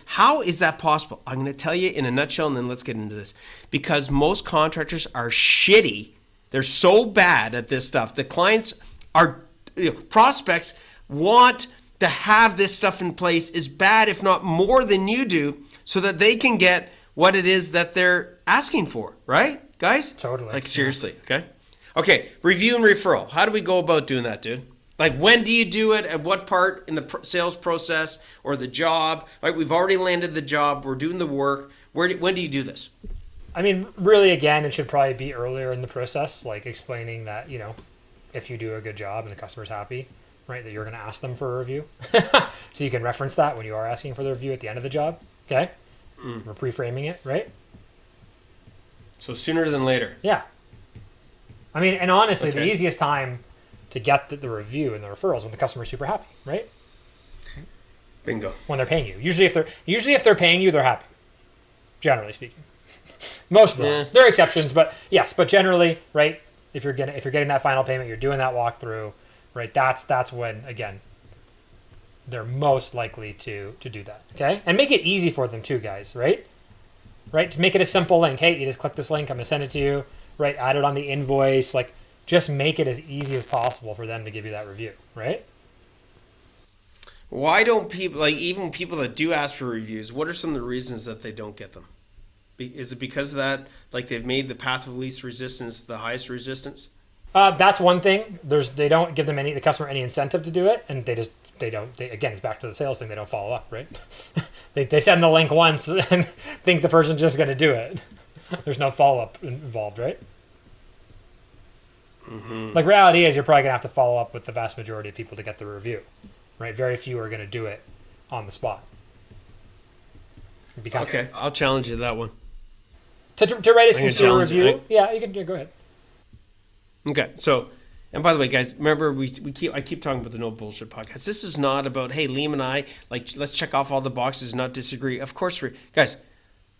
How is that possible? I'm going to tell you in a nutshell, and then let's get into this. Because most contractors are shitty. They're so bad at this stuff. The clients are, prospects want to have this stuff in place as bad, if not more than you do, so that they can get what it is that they're asking for, right? Guys? Totally. Like, seriously, okay? Okay, review and referral. How do we go about doing that, dude? Like, when do you do it? At what part in the sales process or the job? Right, we've already landed the job. We're doing the work. When do you do this? I mean, really, again, it should probably be earlier in the process, like explaining that, if you do a good job and the customer's happy, right, that you're going to ask them for a review. So you can reference that when you are asking for the review at the end of the job, okay? We're pre-framing it, right? So sooner than later. Yeah. I mean, and honestly, Okay. the easiest time to get the review and the referrals when the customer's super happy, right? Bingo. When they're paying you. Usually if they're paying you, they're happy. Generally speaking. Most of them. Yeah. There are exceptions, but yes, but generally, right, if you're getting that final payment, you're doing that walkthrough, right? That's when, again, they're most likely to do that. Okay? And make it easy for them too, guys, right? Right? To make it a simple link. Hey, you just click this link, I'm gonna send it to you, right? Add it on the invoice, like just make it as easy as possible for them to give you that review, right? Why don't people, like even people that do ask for reviews, what are some of the reasons that they don't get them? Is it because of that, like they've made the path of least resistance the highest resistance? That's one thing. They don't give the customer any incentive to do it, and again, it's back to the sales thing. They don't follow up, right? they send the link once and think the person's just going to do it. There's no follow up involved, right? Mm-hmm. Like reality is, you're probably going to have to follow up with the vast majority of people to get the review, right? Very few are going to do it on the spot. Okay, I'll challenge you to that one. To write a sincere review, yeah, you can go ahead. Okay, so, and by the way, guys, remember I keep talking about the No Bullshit podcast. This is not about, hey, Liam and I, like, let's check off all the boxes, not disagree. Of course,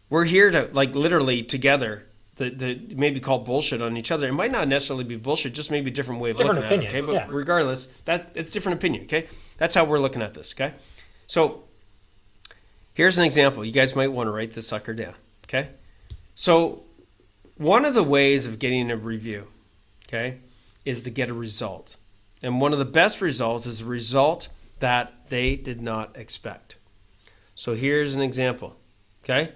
we're here to, like, literally together, to maybe call bullshit on each other. It might not necessarily be bullshit, just maybe a different way of looking at it. Okay, but regardless, it's different opinion. Okay, that's how we're looking at this. Okay, so here's an example. You guys might want to write this sucker down. Okay, so one of the ways of getting a review, okay, is to get a result. And one of the best results is a result that they did not expect. So here's an example, okay?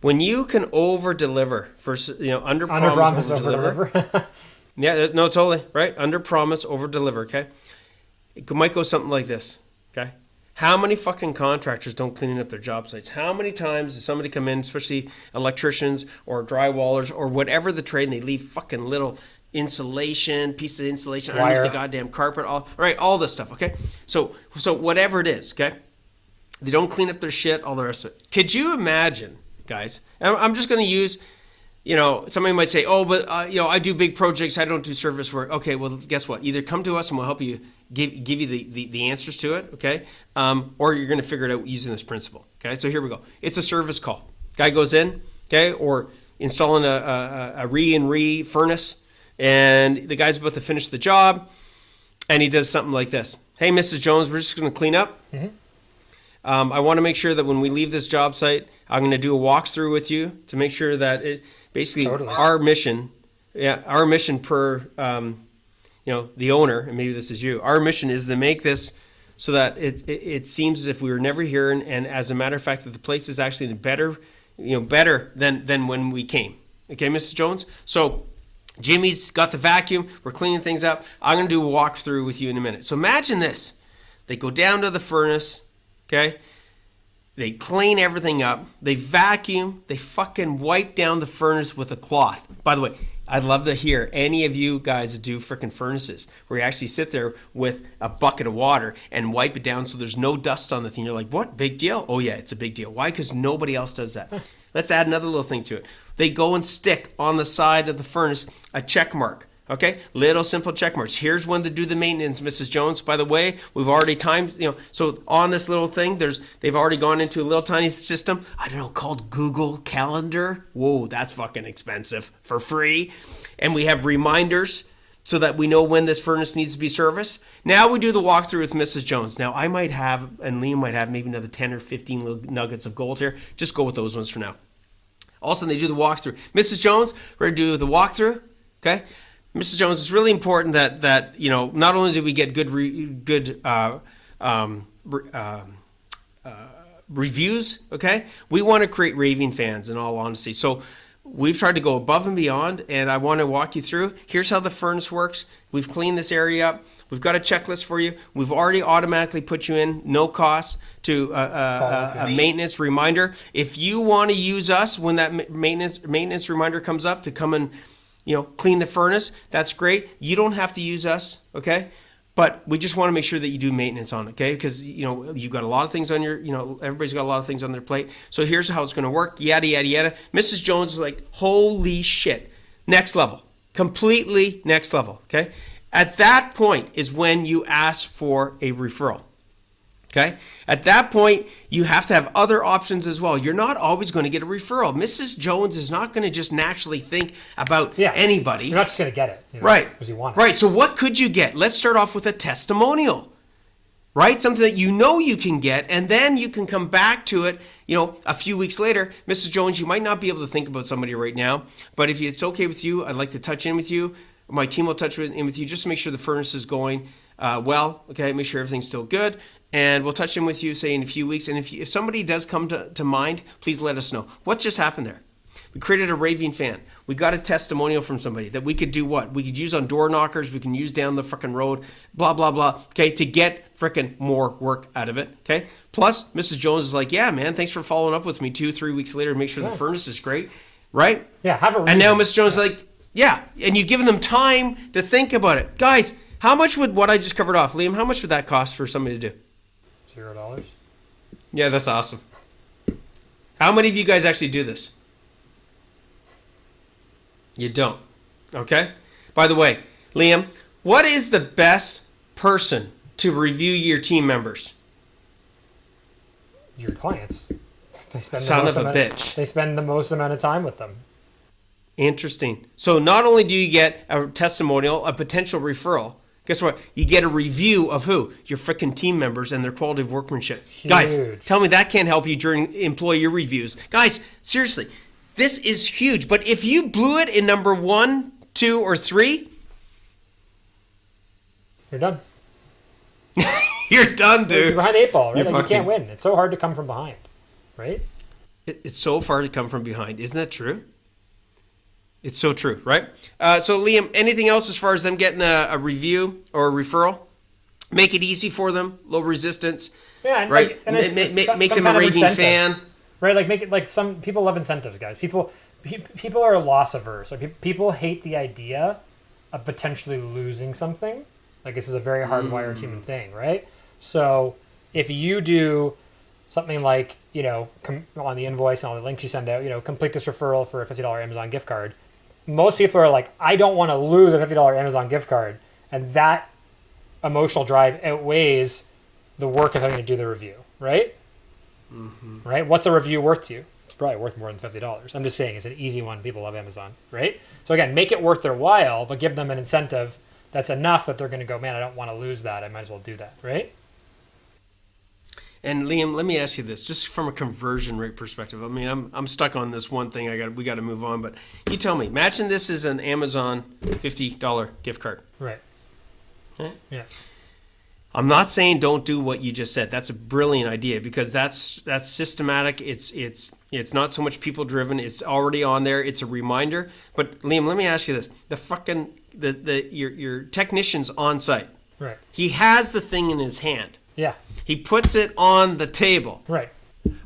When you can over-deliver versus, under-promise, over-deliver. Yeah, no, totally, right? Under-promise, over-deliver, okay? It might go something like this, okay? How many fucking contractors don't clean up their job sites? How many times does somebody come in, especially electricians or drywallers or whatever the trade, and they leave fucking little piece of insulation Wire. underneath the goddamn carpet, all this stuff, okay? So whatever it is, okay? They don't clean up their shit, all the rest of it. Could you imagine, guys, and I'm just going to use somebody might say, oh, but I do big projects, I don't do service work. Okay, well, guess what? Either come to us and we'll help you give you the answers to it, okay? Or you're going to figure it out using this principle, okay? So here we go. It's a service call. Guy goes in, okay, or installing a re furnace, and the guy's about to finish the job, and he does something like this. Hey, Mrs. Jones, we're just going to clean up. Mm-hmm. I want to make sure that when we leave this job site, I'm going to do a walkthrough with you to make sure that it basically our mission per the owner, and maybe this is you. Our mission is to make this so that it seems as if we were never here, and as a matter of fact, that the place is actually better than when we came. Okay, Mrs. Jones. So Jimmy's got the vacuum. We're cleaning things up. I'm going to do a walkthrough with you in a minute. So imagine this: they go down to the furnace. Okay, they clean everything up. They vacuum. They fucking wipe down the furnace with a cloth. By the way, I'd love to hear any of you guys that do freaking furnaces where you actually sit there with a bucket of water and wipe it down so there's no dust on the thing. You're like, what? Big deal? Oh, yeah, it's a big deal. Why? Because nobody else does that. Let's add another little thing to it. They go and stick on the side of the furnace a check mark. Okay, little simple check marks. Here's when to do the maintenance, Mrs. Jones. By the way, we've already timed, so on this little thing, they've already gone into a little tiny system, I don't know, called Google Calendar. Whoa, that's fucking expensive for free. And we have reminders so that we know when this furnace needs to be serviced. Now we do the walkthrough with Mrs. Jones. Now I might have, and Liam might have maybe another 10 or 15 little nuggets of gold here. Just go with those ones for now. All of a sudden they do the walkthrough. Mrs. Jones, we're going to do the walkthrough, okay? Mrs. Jones, it's really important that not only do we get good reviews, okay? We want to create raving fans, in all honesty. So we've tried to go above and beyond, and I want to walk you through. Here's how the furnace works. We've cleaned this area up. We've got a checklist for you. We've already automatically put you in, no cost, to a maintenance reminder. If you want to use us when that maintenance reminder comes up to come and clean the furnace, that's great. You don't have to use us, okay? But we just want to make sure that you do maintenance on it, okay? Because, you've got a lot of things on your, everybody's got a lot of things on their plate. So here's how it's going to work, yada, yada, yada. Mrs. Jones is like, holy shit. Next level. Completely next level, okay? At that point is when you ask for a referral. Okay. At that point, you have to have other options as well. You're not always going to get a referral. Mrs. Jones is not going to just naturally think about anybody. You're not just going to get it. Right. Because you want it. Right. So what could you get? Let's start off with a testimonial. Right? Something that you can get, and then you can come back to it, a few weeks later. Mrs. Jones, you might not be able to think about somebody right now, but if it's okay with you, I'd like to touch in with you. My team will touch in with you just to make sure the furnace is going well. Okay. Make sure everything's still good. And we'll touch in with you, say, in a few weeks. And if somebody does come to mind, please let us know. What just happened there? We created a raving fan. We got a testimonial from somebody that we could do what? We could use on door knockers. We can use down the frickin' road, blah, blah, blah, okay, to get frickin' more work out of it, okay? Plus, Mrs. Jones is like, yeah, man, thanks for following up with me 2-3 weeks later to make sure the furnace is great, right? Yeah, have a reason. And now Mrs. Jones is like, yeah, and you've given them time to think about it. Guys, how much would what I just covered off, Liam, how much would that cost for somebody to do? $0. Yeah, that's awesome. How many of you guys actually do this? You don't. Okay? By the way, Liam, what is the best person to review your team members? Your clients. They spend Son of a bitch. They spend the most amount of time with them. Interesting. So not only do you get a testimonial, a potential referral, guess what? You get a review of who? Your freaking team members and their quality of workmanship. Huge. Guys, tell me that can't help you during employee reviews. Guys, seriously, this is huge. But if you blew it in number 1, 2, or 3, you're done. You're done, dude. You're behind the 8 ball, right? Like, you can't win. It's so hard to come from behind, right? It's so far to come from behind. Isn't that true? It's so true, right? So, Liam, anything else as far as them getting a review or a referral? Make it easy for them, low resistance. Yeah, and right. And make them a raving fan. Right, like make it like some people love incentives, guys. People are loss averse. Like people hate the idea of potentially losing something. Like this is a very hardwired human thing, right? So if you do something like on the invoice and all the links you send out, complete this referral for a $50 Amazon gift card. Most people are like, I don't want to lose a $50 Amazon gift card. And that emotional drive outweighs the work of having to do the review, right? Mm-hmm. Right? What's a review worth to you? It's probably worth more than $50. I'm just saying it's an easy one. People love Amazon, right? So again, make it worth their while, but give them an incentive that's enough that they're going to go, man, I don't want to lose that. I might as well do that, right? And Liam, let me ask you this, just from a conversion rate perspective. I mean, I'm stuck on this one thing. We got to move on. But you tell me, imagine this is an Amazon $50 gift card. Right. Okay? Yeah. I'm not saying don't do what you just said. That's a brilliant idea because that's systematic. It's not so much people driven. It's already on there. It's a reminder. But Liam, let me ask you this: your technician's on site. Right. He has the thing in his hand. Yeah. He puts it on the table. Right.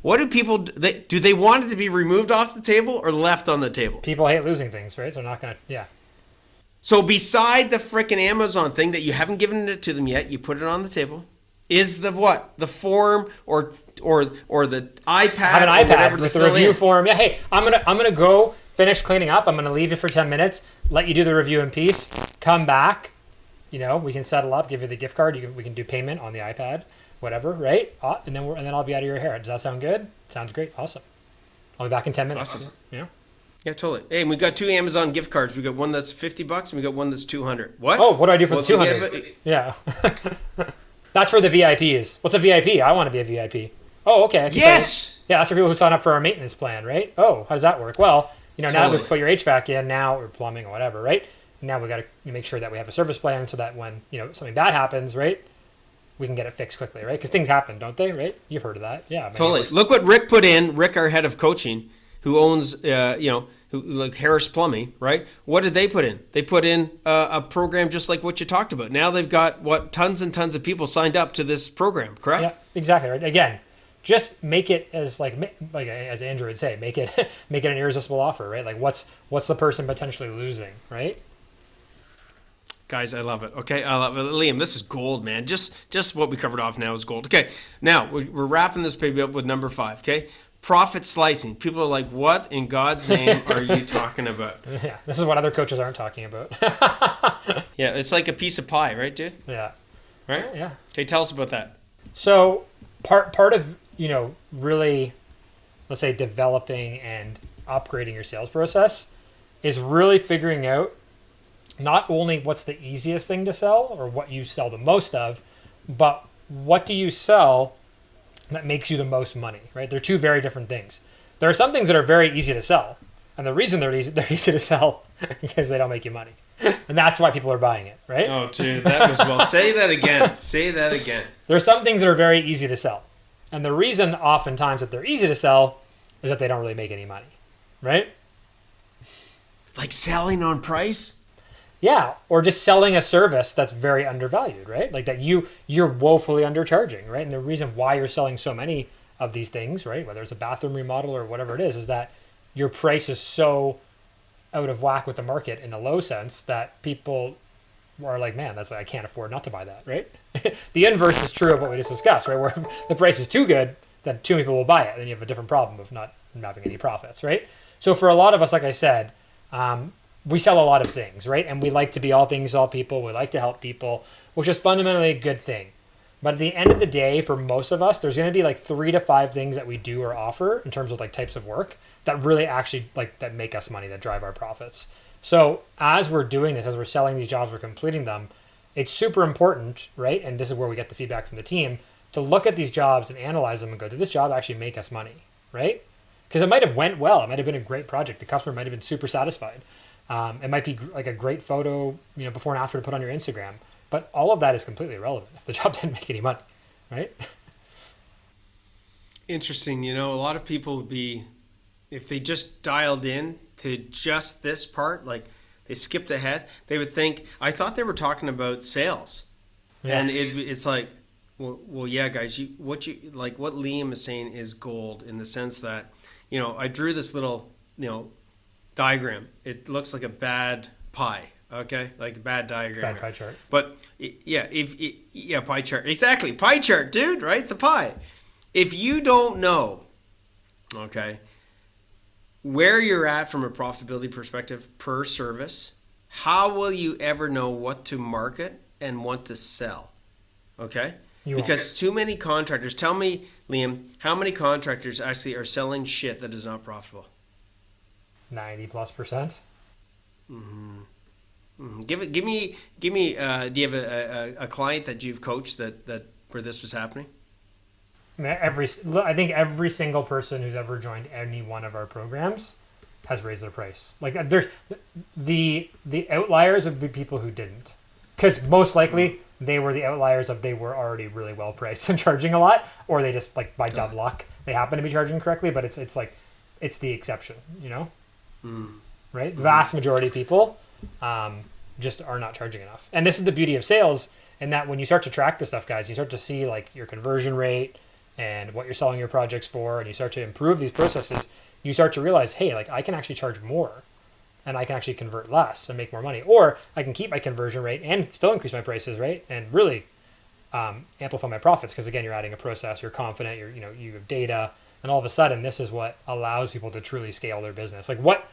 What do people do? They want it to be removed off the table or left on the table? People hate losing things, right? So they're not gonna. Yeah. So beside the frickin' Amazon thing that you haven't given it to them yet, you put it on the table. Is the what? The form or the iPad? Have an iPad with the review form. Yeah. Hey, I'm gonna go finish cleaning up. I'm gonna leave you for 10 minutes. Let you do the review in peace. Come back. We can settle up. Give you the gift card. We can do payment on the iPad. Whatever. Right. And then I'll be out of your hair. Does that sound good? Sounds great. Awesome. I'll be back in 10 minutes. Awesome. Yeah. Yeah, totally. Hey, and we got 2 Amazon gift cards. We got one that's $50 and we got one that's $200. What? Oh, what do I do for the 200? Yeah. That's for the VIPs. What's a VIP? I want to be a VIP. Oh, okay. Yes! Yeah, that's for people who sign up for our maintenance plan, right? Oh, how does that work? Well, now that we Totally. put your HVAC in or plumbing or whatever, right? Now we got to make sure that we have a service plan so that when, something bad happens, right? We can get it fixed quickly, right? Because things happen, don't they, right? You've heard of that. Yeah. Totally. Look what Rick put in. Rick, our head of coaching, who owns, like Harris Plumbing, right? What did they put in? They put in a program just like what you talked about. Now they've got tons and tons of people signed up to this program, correct? Yeah, exactly. Right. Again, just make it as like as Andrew would say, make it an irresistible offer, right? Like what's the person potentially losing, right? Guys, I love it. Okay, I love it. Liam, this is gold, man. Just what we covered off now is gold. Okay, now we're wrapping this baby up with number 5. Okay. Profit slicing. People are like, what in God's name are you talking about? Yeah, this is what other coaches aren't talking about. Yeah, it's like a piece of pie, right, dude? Yeah. Right? Yeah. Okay, tell us about that. So part of, really, let's say, developing and upgrading your sales process is really figuring out not only what's the easiest thing to sell or what you sell the most of, but what do you sell that makes you the most money, right? They're two very different things. There are some things that are very easy to sell. And the reason they're easy to sell because they don't make you money. And that's why people are buying it, right? Oh, dude, that was well. Say that again. Say that again. There are some things that are very easy to sell. And the reason oftentimes that they're easy to sell is that they don't really make any money, right? Like selling on price? Yeah, or just selling a service that's very undervalued, right? Like that you're woefully undercharging, right? And the reason why you're selling so many of these things, right, whether it's a bathroom remodel or whatever it is that your price is so out of whack with the market in a low sense that people are like, man, I can't afford not to buy that, right? The inverse is true of what we just discussed, right? Where if the price is too good, then too many people will buy it. Then you have a different problem of not having any profits, right? So for a lot of us, like I said, we sell a lot of things, right? And we like to be all things to all people. We like to help people, which is fundamentally a good thing. But at the end of the day, for most of us, there's going to be like 3 to 5 things that we do or offer in terms of like types of work that really actually that make us money, that drive our profits. So as we're doing this, as we're selling these jobs, we're completing them, it's super important, right? And this is where we get the feedback from the team to look at these jobs and analyze them and go, did this job actually make us money, right? Because it might have went well. It might have been a great project. The customer might have been super satisfied. It might be like a great photo, before and after to put on your Instagram. But all of that is completely irrelevant if the job didn't make any money, right? Interesting. A lot of people would be, if they just dialed in to just this part, like they skipped ahead, they would think, I thought they were talking about sales. Yeah. And it's like, well, yeah, guys, what Liam is saying is gold in the sense that, I drew this little, diagram. It looks like a bad pie. Okay, like a bad diagram. Bad pie chart. But pie chart. Exactly, pie chart, dude. Right? It's a pie. If you don't know Okay. Where you're at from a profitability perspective per service, how will you ever know what to market and what to sell? Okay? Because too many contractors, tell me, Liam, how many contractors actually are selling shit that is not profitable? 90+%. Give me. Do you have a client that you've coached that where this was happening? I think every single person who's ever joined any one of our programs has raised their price. Like there's the outliers would be people who didn't, because most likely they were the outliers of they were already really well priced and charging a lot, or they just like by dumb luck they happen to be charging correctly. But it's like it's the exception, you know, right? Vast majority of people just are not charging enough, and this is the beauty of sales. In that when you start to track this stuff, guys, you start to see like your conversion rate and what you're selling your projects for, and you start to improve these processes, you start to realize, hey, like I can actually charge more and I can actually convert less and make more money, or I can keep my conversion rate and still increase my prices, right? And really amplify my profits. Because again, you're adding a process, you're confident, you have data, and all of a sudden this is what allows people to truly scale their business. Like what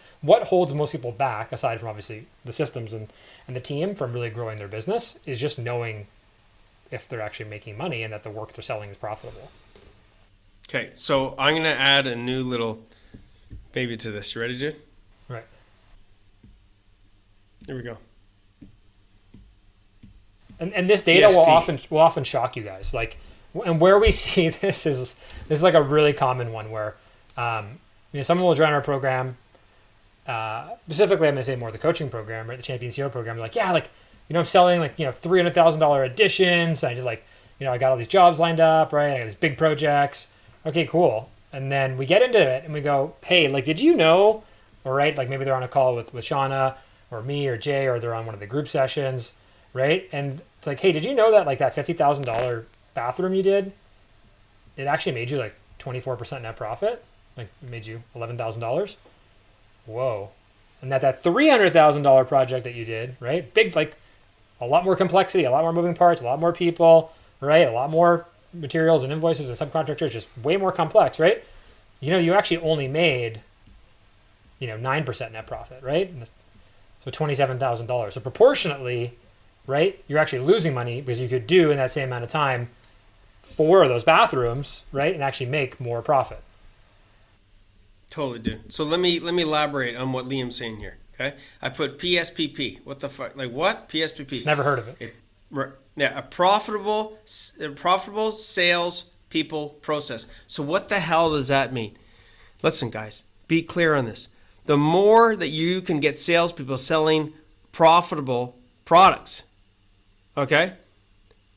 holds most people back, aside from obviously the systems and the team, from really growing their business, is just knowing if they're actually making money and that the work they're selling is profitable. Okay, so I'm going to add a new little baby to this. You ready, dude? Right. Here we go. And this data PSP. will often shock you guys. Like, and where we see this is like a really common one where, someone will join our program. Specifically, I'm going to say more the coaching program, right? The Champion CEO program. They're like, yeah, like, I'm selling like, $300,000 additions. I did like, I got all these jobs lined up, right? I got these big projects. Okay, cool. And then we get into it and we go, hey, like, did you know? All right, like maybe they're on a call with Shauna or me or Jay, or they're on one of the group sessions, right? And it's like, hey, did you know that like that $50,000 bathroom you did, it actually made you like 24% net profit? Like it made you $11,000. Whoa. And that $300,000 project that you did, right? Big, like a lot more complexity, a lot more moving parts, a lot more people, right? A lot more materials and invoices and subcontractors, just way more complex, right? You actually only made, 9% net profit, right? So $27,000. So proportionately, right, you're actually losing money because you could do in that same amount of time 4 of those bathrooms, right, and actually make more profit. Totally, dude. So let me elaborate on what Liam's saying here. Okay, I put PSPP. What the fuck? Like what? PSPP. Never heard of it. A profitable sales people process. So what the hell does that mean? Listen, guys, be clear on this. The more that you can get salespeople selling profitable products, okay,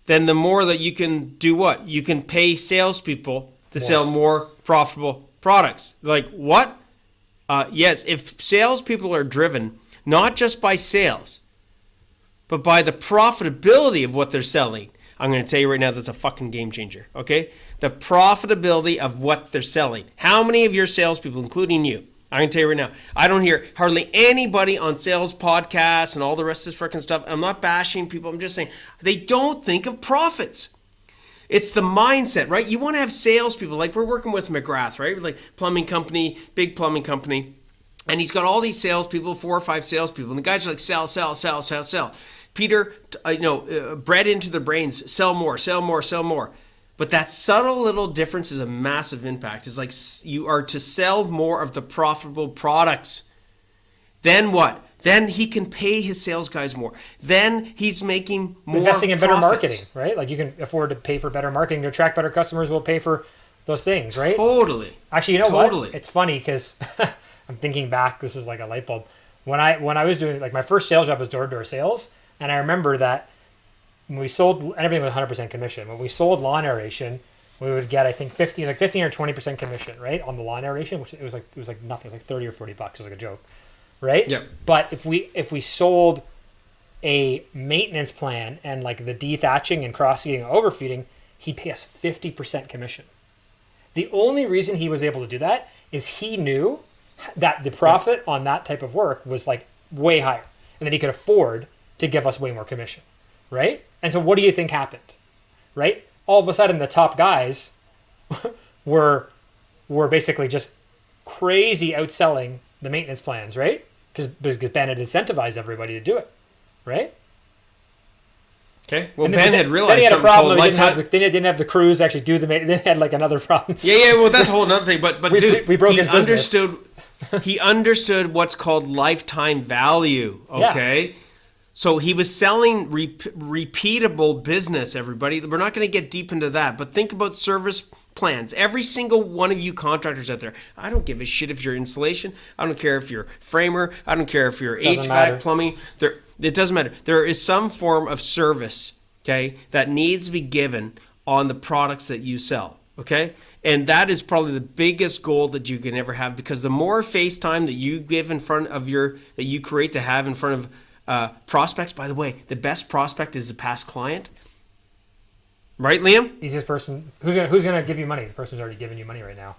then the more that you can do what? You can pay salespeople to sell more profitable products. Like what? Yes, if salespeople are driven not just by sales, but by the profitability of what they're selling, I'm going to tell you right now that's a fucking game changer, okay? The profitability of what they're selling. How many of your salespeople, including you, I'm going to tell you right now, I don't hear hardly anybody on sales podcasts and all the rest of this freaking stuff. I'm not bashing people. I'm just saying they don't think of profits. It's the mindset, right? You want to have salespeople, like we're working with McGrath, right? Like plumbing company, big plumbing company. And he's got all these salespeople, 4 or 5 salespeople. And the guys are like, sell, sell, sell, sell, sell. Peter, bred into their brains, sell more, sell more, sell more. But that subtle little difference is a massive impact. It's like you are to sell more of the profitable products. Then what? Then he can pay his sales guys more. Then he's making more investing in better profits. marketing, right? Like you can afford to pay for better marketing to attract better customers. Will pay for those things, right? Totally. Actually, you know what? It's funny because I'm thinking back. This is like a light bulb. When I was doing like my first sales job was door-to-door sales, and I remember that when we sold, and everything was 100% commission. When we sold lawn aeration, we would get, I think, 15 or 20% commission, right, on the lawn aeration, which it was like nothing. It was like $30 or $40. It was like a joke, right? Yeah. But if we sold a maintenance plan and like the dethatching and cross-seeding and overfeeding, he'd pay us 50% commission. The only reason he was able to do that is he knew that the profit on that type of work was like way higher, and that he could afford to give us way more commission, right? And so what do you think happened, right? All of a sudden the top guys were were basically just crazy outselling the maintenance plans, right? Because Ben had incentivized everybody to do it, right? Okay. Well, And Ben had realized then he had a something problem. called He didn't have lifetime. they didn't have the crews actually do the maintenance. They had like another problem. Yeah. Well, that's a whole other thing. But dude, we broke he his business. he understood what's called lifetime value. Okay. Yeah. So he was selling repeatable business, everybody. We're not going to get deep into that, but think about service plans. Every single one of you contractors out there, I don't give a shit if you're insulation. I don't care if you're framer. I don't care if you're Doesn't HVAC, matter. plumbing. It doesn't matter. There is some form of service, okay, that needs to be given on the products that you sell, okay? And that is probably the biggest goal that you can ever have, because the more face time that you give in front of that you create to have in front of prospects. By the way, the best prospect is a past client, right, Liam? Easiest person who's gonna give you money? The person who's already giving you money right now,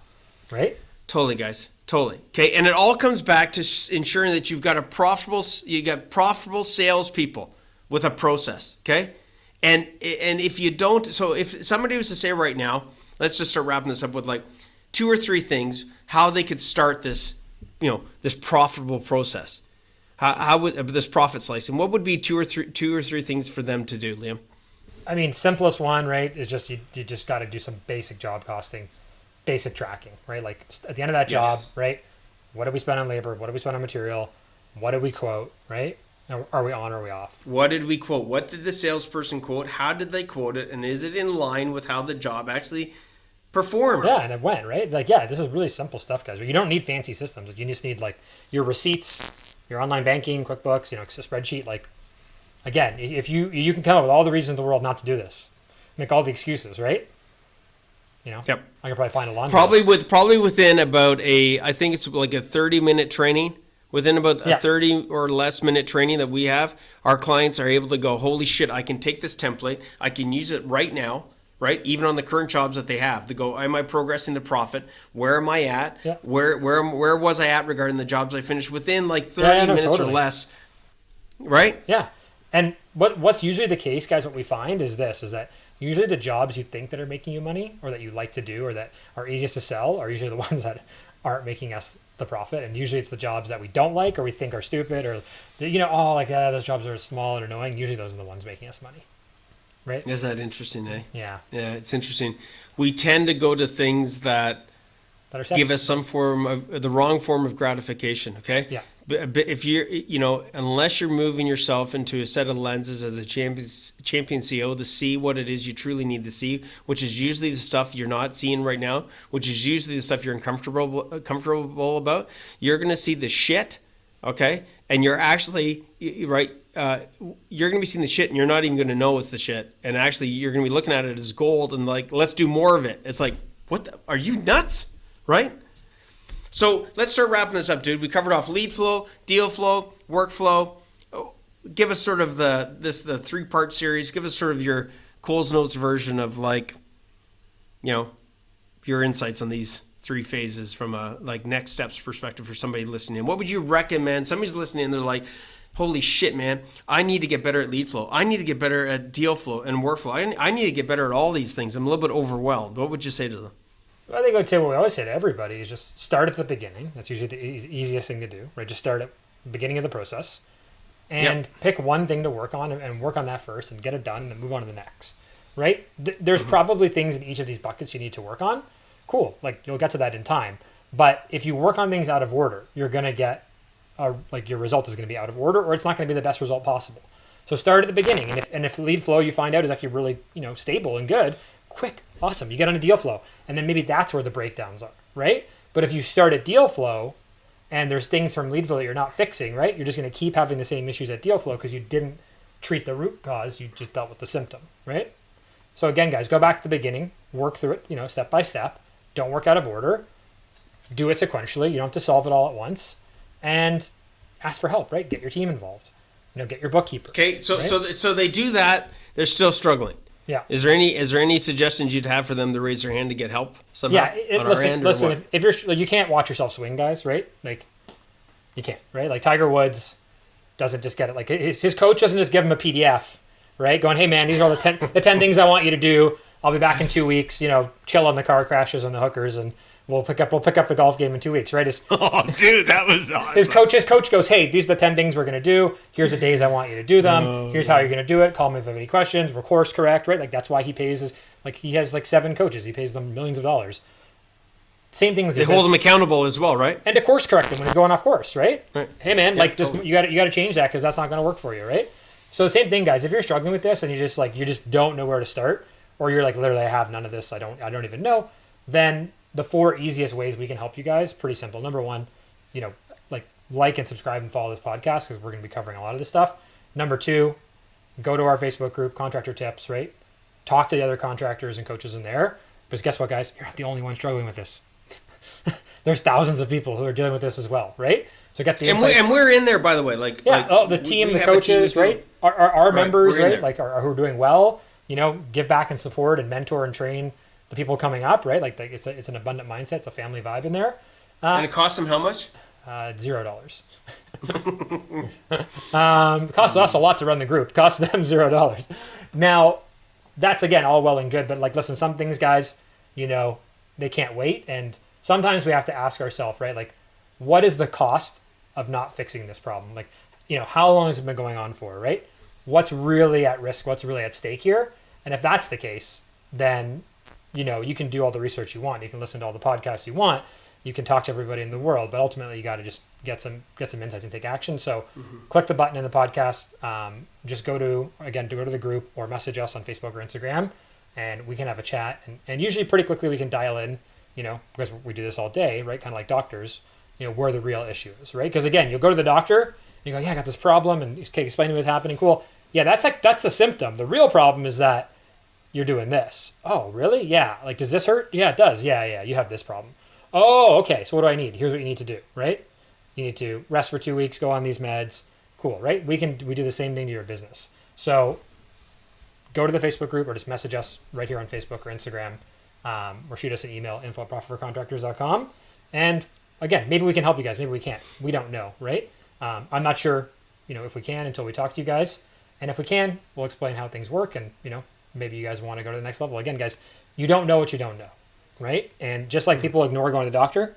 right? Totally, guys. Totally. Okay, and it all comes back to ensuring that you got profitable salespeople with a process. Okay, and if you don't, so if somebody was to say right now, let's just start wrapping this up with like 2 or 3 things how they could start this, this profitable process. How would this profit slicing? What would be two or three things for them to do, Liam? I mean, simplest one, right, is just you just got to do some basic job costing, basic tracking, right? Like at the end of that job, right? What did we spend on labor? What did we spend on material? What did we quote, right? Are we on or are we off? What did we quote? What did the salesperson quote? How did they quote it? And is it in line with how the job actually performed? Yeah, and it went, right? Like, yeah, this is really simple stuff, guys. You don't need fancy systems. You just need like your receipts, your online banking, QuickBooks, a spreadsheet. Like, again, if you can come up with all the reasons in the world not to do this, make all the excuses, right? Yep. I could probably find a laundry Probably within about I think it's like a 30-minute training. Within about a 30 or less minute training that we have, our clients are able to go, holy shit, I can take this template, I can use it right now, right? Even on the current jobs that they have, to go, am I progressing to profit? Where am I at? Yeah. Where was I at regarding the jobs I finished within like 30 minutes or less, right? Yeah. And what's usually the case, guys, what we find is that usually the jobs you think that are making you money or that you like to do or that are easiest to sell are usually the ones that aren't making us the profit. And usually it's the jobs that we don't like or we think are stupid or, those jobs are small and annoying. Usually those are the ones making us money. Right? Isn't that interesting, eh? Yeah. Yeah, it's interesting. We tend to go to things that are sexy. give us some form of the wrong form of gratification, okay? Yeah. But if you're, unless you're moving yourself into a set of lenses as a champion CEO to see what it is you truly need to see, which is usually the stuff you're not seeing right now, which is usually the stuff you're comfortable about, you're going to see the shit, okay? And you're actually, right, you're going to be seeing the shit and you're not even going to know it's the shit. And actually you're going to be looking at it as gold and like, let's do more of it. It's like, are you nuts? Right? So let's start wrapping this up, dude. We covered off lead flow, deal flow, workflow. Give us sort of the 3-part series. Give us sort of your Coles Notes version of like, your insights on these 3 phases from a like next steps perspective for somebody listening. What would you recommend? Somebody's listening and they're like, holy shit, man, I need to get better at lead flow. I need to get better at deal flow and workflow. I need to get better at all these things. I'm a little bit overwhelmed. What would you say to them? I think I would say what we always say to everybody is just start at the beginning. That's usually the easiest thing to do, right? Just start at the beginning of the process and pick one thing to work on and work on that first and get it done and then move on to the next, right? There's probably things in each of these buckets you need to work on. Cool. Like you'll get to that in time. But if you work on things out of order, you're going to get your result is going to be out of order or it's not going to be the best result possible. So start at the beginning. And if lead flow you find out is actually really, stable and good, quick, awesome. You get on a deal flow. And then maybe that's where the breakdowns are, right? But if you start at deal flow and there's things from lead flow that you're not fixing, right? You're just going to keep having the same issues at deal flow because you didn't treat the root cause. You just dealt with the symptom, right? So again, guys, go back to the beginning, work through it, step by step. Don't work out of order. Do it sequentially. You don't have to solve it all at once. And ask for help, right? Get your team involved. Get your bookkeeper. Okay, so right? so they do that. They're still struggling. Yeah. Is there any suggestions you'd have for them to raise their hand to get help somehow? Yeah. Listen. If you're you can't watch yourself swing, guys, right? Like you can't, right? Like Tiger Woods doesn't just get it. Like his coach doesn't just give him a PDF, right? Going, hey man, these are all the 10 things I want you to do. I'll be back in 2 weeks, chill on the car crashes and the hookers, and we'll pick up the golf game in 2 weeks, right? Oh, dude, that was awesome. His coach goes, hey, these are the 10 things we're going to do. Here's the days I want you to do them. Here's how you're going to do it. Call me if you have any questions. We're course correct, right? Like, that's why he pays he has 7 coaches. He pays them millions of dollars. Same thing with They hold them accountable as well, right? And to course correct them when you're going off course, right? Hey, man, totally. you got to change that because that's not going to work for you, right? So the same thing, guys. If you're struggling with this and you just don't know where to start, or you're like, literally, I have none of this. I don't even know. Then the 4 easiest ways we can help you guys, pretty simple. Number 1, like and subscribe and follow this podcast because we're going to be covering a lot of this stuff. Number 2, go to our Facebook group, Contractor Tips, right? Talk to the other contractors and coaches in there. Because guess what, guys? You're not the only one struggling with this. There's thousands of people who are dealing with this as well, right? So get the insights. And we're in there, by the way. The team, the coaches, right? Our members, right? Who are doing well. Give back and support and mentor and train the people coming up, right? It's an abundant mindset. It's a family vibe in there. And it costs them how much? $0. Costs us a lot to run the group. Costs them $0. Now, that's again all well and good, but listen, some things, guys, they can't wait, and sometimes we have to ask ourselves, right? What is the cost of not fixing this problem? How long has it been going on for, right? What's really at risk? What's really at stake here? And if that's the case, then you can do all the research you want. You can listen to all the podcasts you want. You can talk to everybody in the world, but ultimately you got to just get some insights and take action. So click the button in the podcast. Just go to the group or message us on Facebook or Instagram, and we can have a chat. And usually pretty quickly we can dial in, because we do this all day, right? Kind of like doctors, where the real issue is, right? Because again, you'll go to the doctor and you go, yeah, I got this problem, and okay, explain to me what's happening. Cool. Yeah, that's the symptom. The real problem is that you're doing this. Oh, really? Yeah. Does this hurt? Yeah, it does. Yeah. You have this problem. Oh, okay. So what do I need? Here's what you need to do, right? You need to rest for 2 weeks, go on these meds. Cool, right? We do the same thing to your business. So go to the Facebook group or just message us right here on Facebook or Instagram, or shoot us an email, info@profitforcontractors.com. And again, maybe we can help you guys. Maybe we can't. We don't know, right? I'm not sure, if we can until we talk to you guys. And if we can, we'll explain how things work. And, maybe you guys want to go to the next level. Again, guys, you don't know what you don't know, right? And just like people ignore going to the doctor, and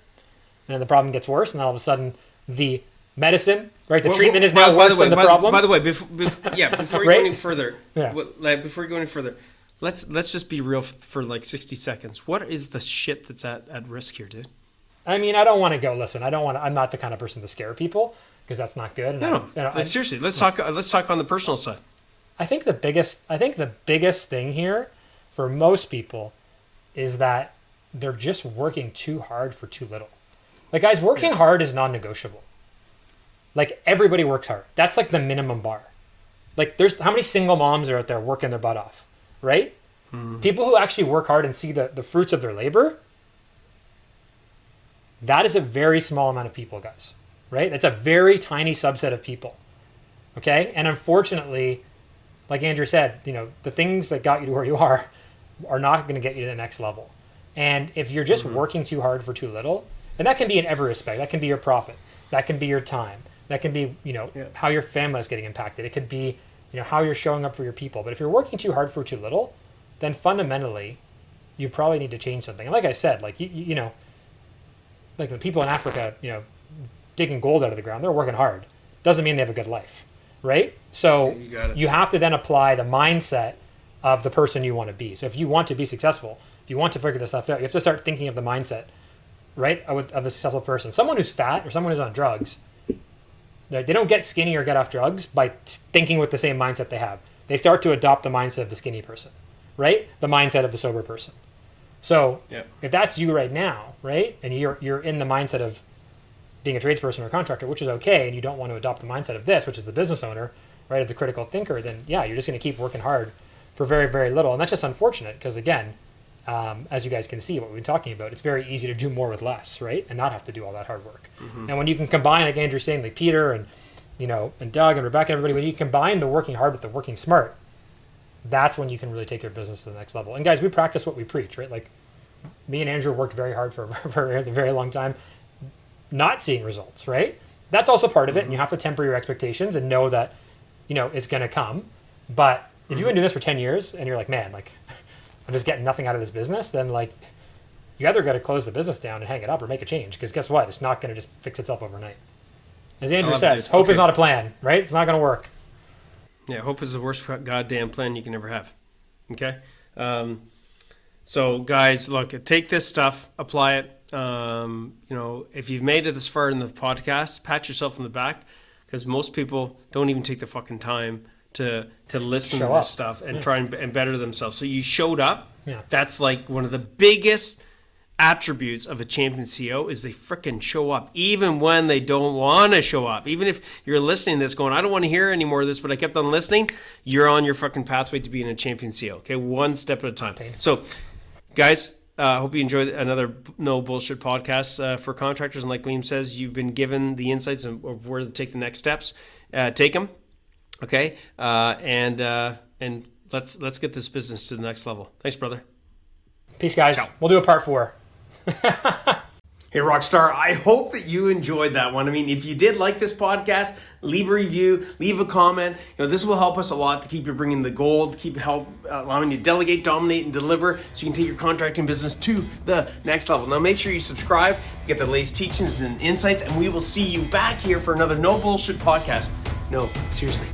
then the problem gets worse, and then all of a sudden the medicine, right? The treatment is now worse than the problem. By the way, before you go any further, let's just be real for 60 seconds. What is the shit that's at risk here, dude? I mean, I don't want to go. Listen, I'm not the kind of person to scare people because that's not good. Seriously, let's talk on the personal side. I think the biggest thing here for most people is that they're just working too hard for too little. Guys, working hard is non-negotiable. Everybody works hard. That's the minimum bar. There's how many single moms are out there working their butt off, right? Mm-hmm. People who actually work hard and see the fruits of their labor, that is a very small amount of people, guys, right? That's a very tiny subset of people, okay? And unfortunately, like Andrew said, the things that got you to where you are not going to get you to the next level. And if you're just working too hard for too little, and that can be in every respect. That can be your profit. That can be your time. That can be, how your family is getting impacted. It could be, how you're showing up for your people. But if you're working too hard for too little, then fundamentally, you probably need to change something. And like I said, the people in Africa, digging gold out of the ground, they're working hard. Doesn't mean they have a good life, right? So you have to then apply the mindset of the person you want to be. So if you want to be successful, if you want to figure this stuff out, you have to start thinking of the mindset, right, of a successful person. Someone who's fat or someone who's on drugs, they don't get skinny or get off drugs by thinking with the same mindset they have. They start to adopt the mindset of the skinny person, right? The mindset of the sober person. So if that's you right now, right, and you're in the mindset of being a tradesperson or a contractor, which is okay, and you don't want to adopt the mindset of this, which is the business owner, right, of the critical thinker, then you're just going to keep working hard for very, very little. And that's just unfortunate because, again, as you guys can see what we've been talking about, it's very easy to do more with less, right, and not have to do all that hard work. Mm-hmm. And when you can combine, like Andrew's saying, like Peter and and Doug and Rebecca and everybody, when you combine the working hard with the working smart, that's when you can really take your business to the next level. And guys, we practice what we preach, right? Me and Andrew worked very hard for a very long time, not seeing results, right? That's also part of it, and you have to temper your expectations and know that, it's going to come. But if you've been doing this for 10 years and you're like, man, I'm just getting nothing out of this business, then like you either got to close the business down and hang it up or make a change, because guess what? It's not going to just fix itself overnight. As Andrew says, hope is not a plan, right? It's not going to work. Yeah, hope is the worst goddamn plan you can ever have. Okay? So, guys, look, take this stuff, apply it. If you've made it this far in the podcast, pat yourself on the back, because most people don't even take the fucking time to listen to this stuff and try and better themselves. So you showed up. Yeah. That's like one of the biggest attributes of a champion CEO is they freaking show up, even when they don't want to show up. Even if you're listening to this going, I don't want to hear any more of this, but I kept on listening, you're on your fucking pathway to being a champion CEO. Okay, one step at a time. So, guys, hope you enjoyed another No Bullshit podcast for contractors. And like Liam says, you've been given the insights of where to take the next steps. Take them, okay? And let's get this business to the next level. Thanks, brother. Peace, guys. Ciao. We'll do a part 4. Hey, Rockstar, I hope that you enjoyed that one. I mean, if you did like this podcast, leave a review, leave a comment. This will help us a lot to keep you bringing the gold, allowing you to delegate, dominate, and deliver so you can take your contracting business to the next level. Now, make sure you subscribe, get the latest teachings and insights, and we will see you back here for another No Bullshit podcast. No, seriously.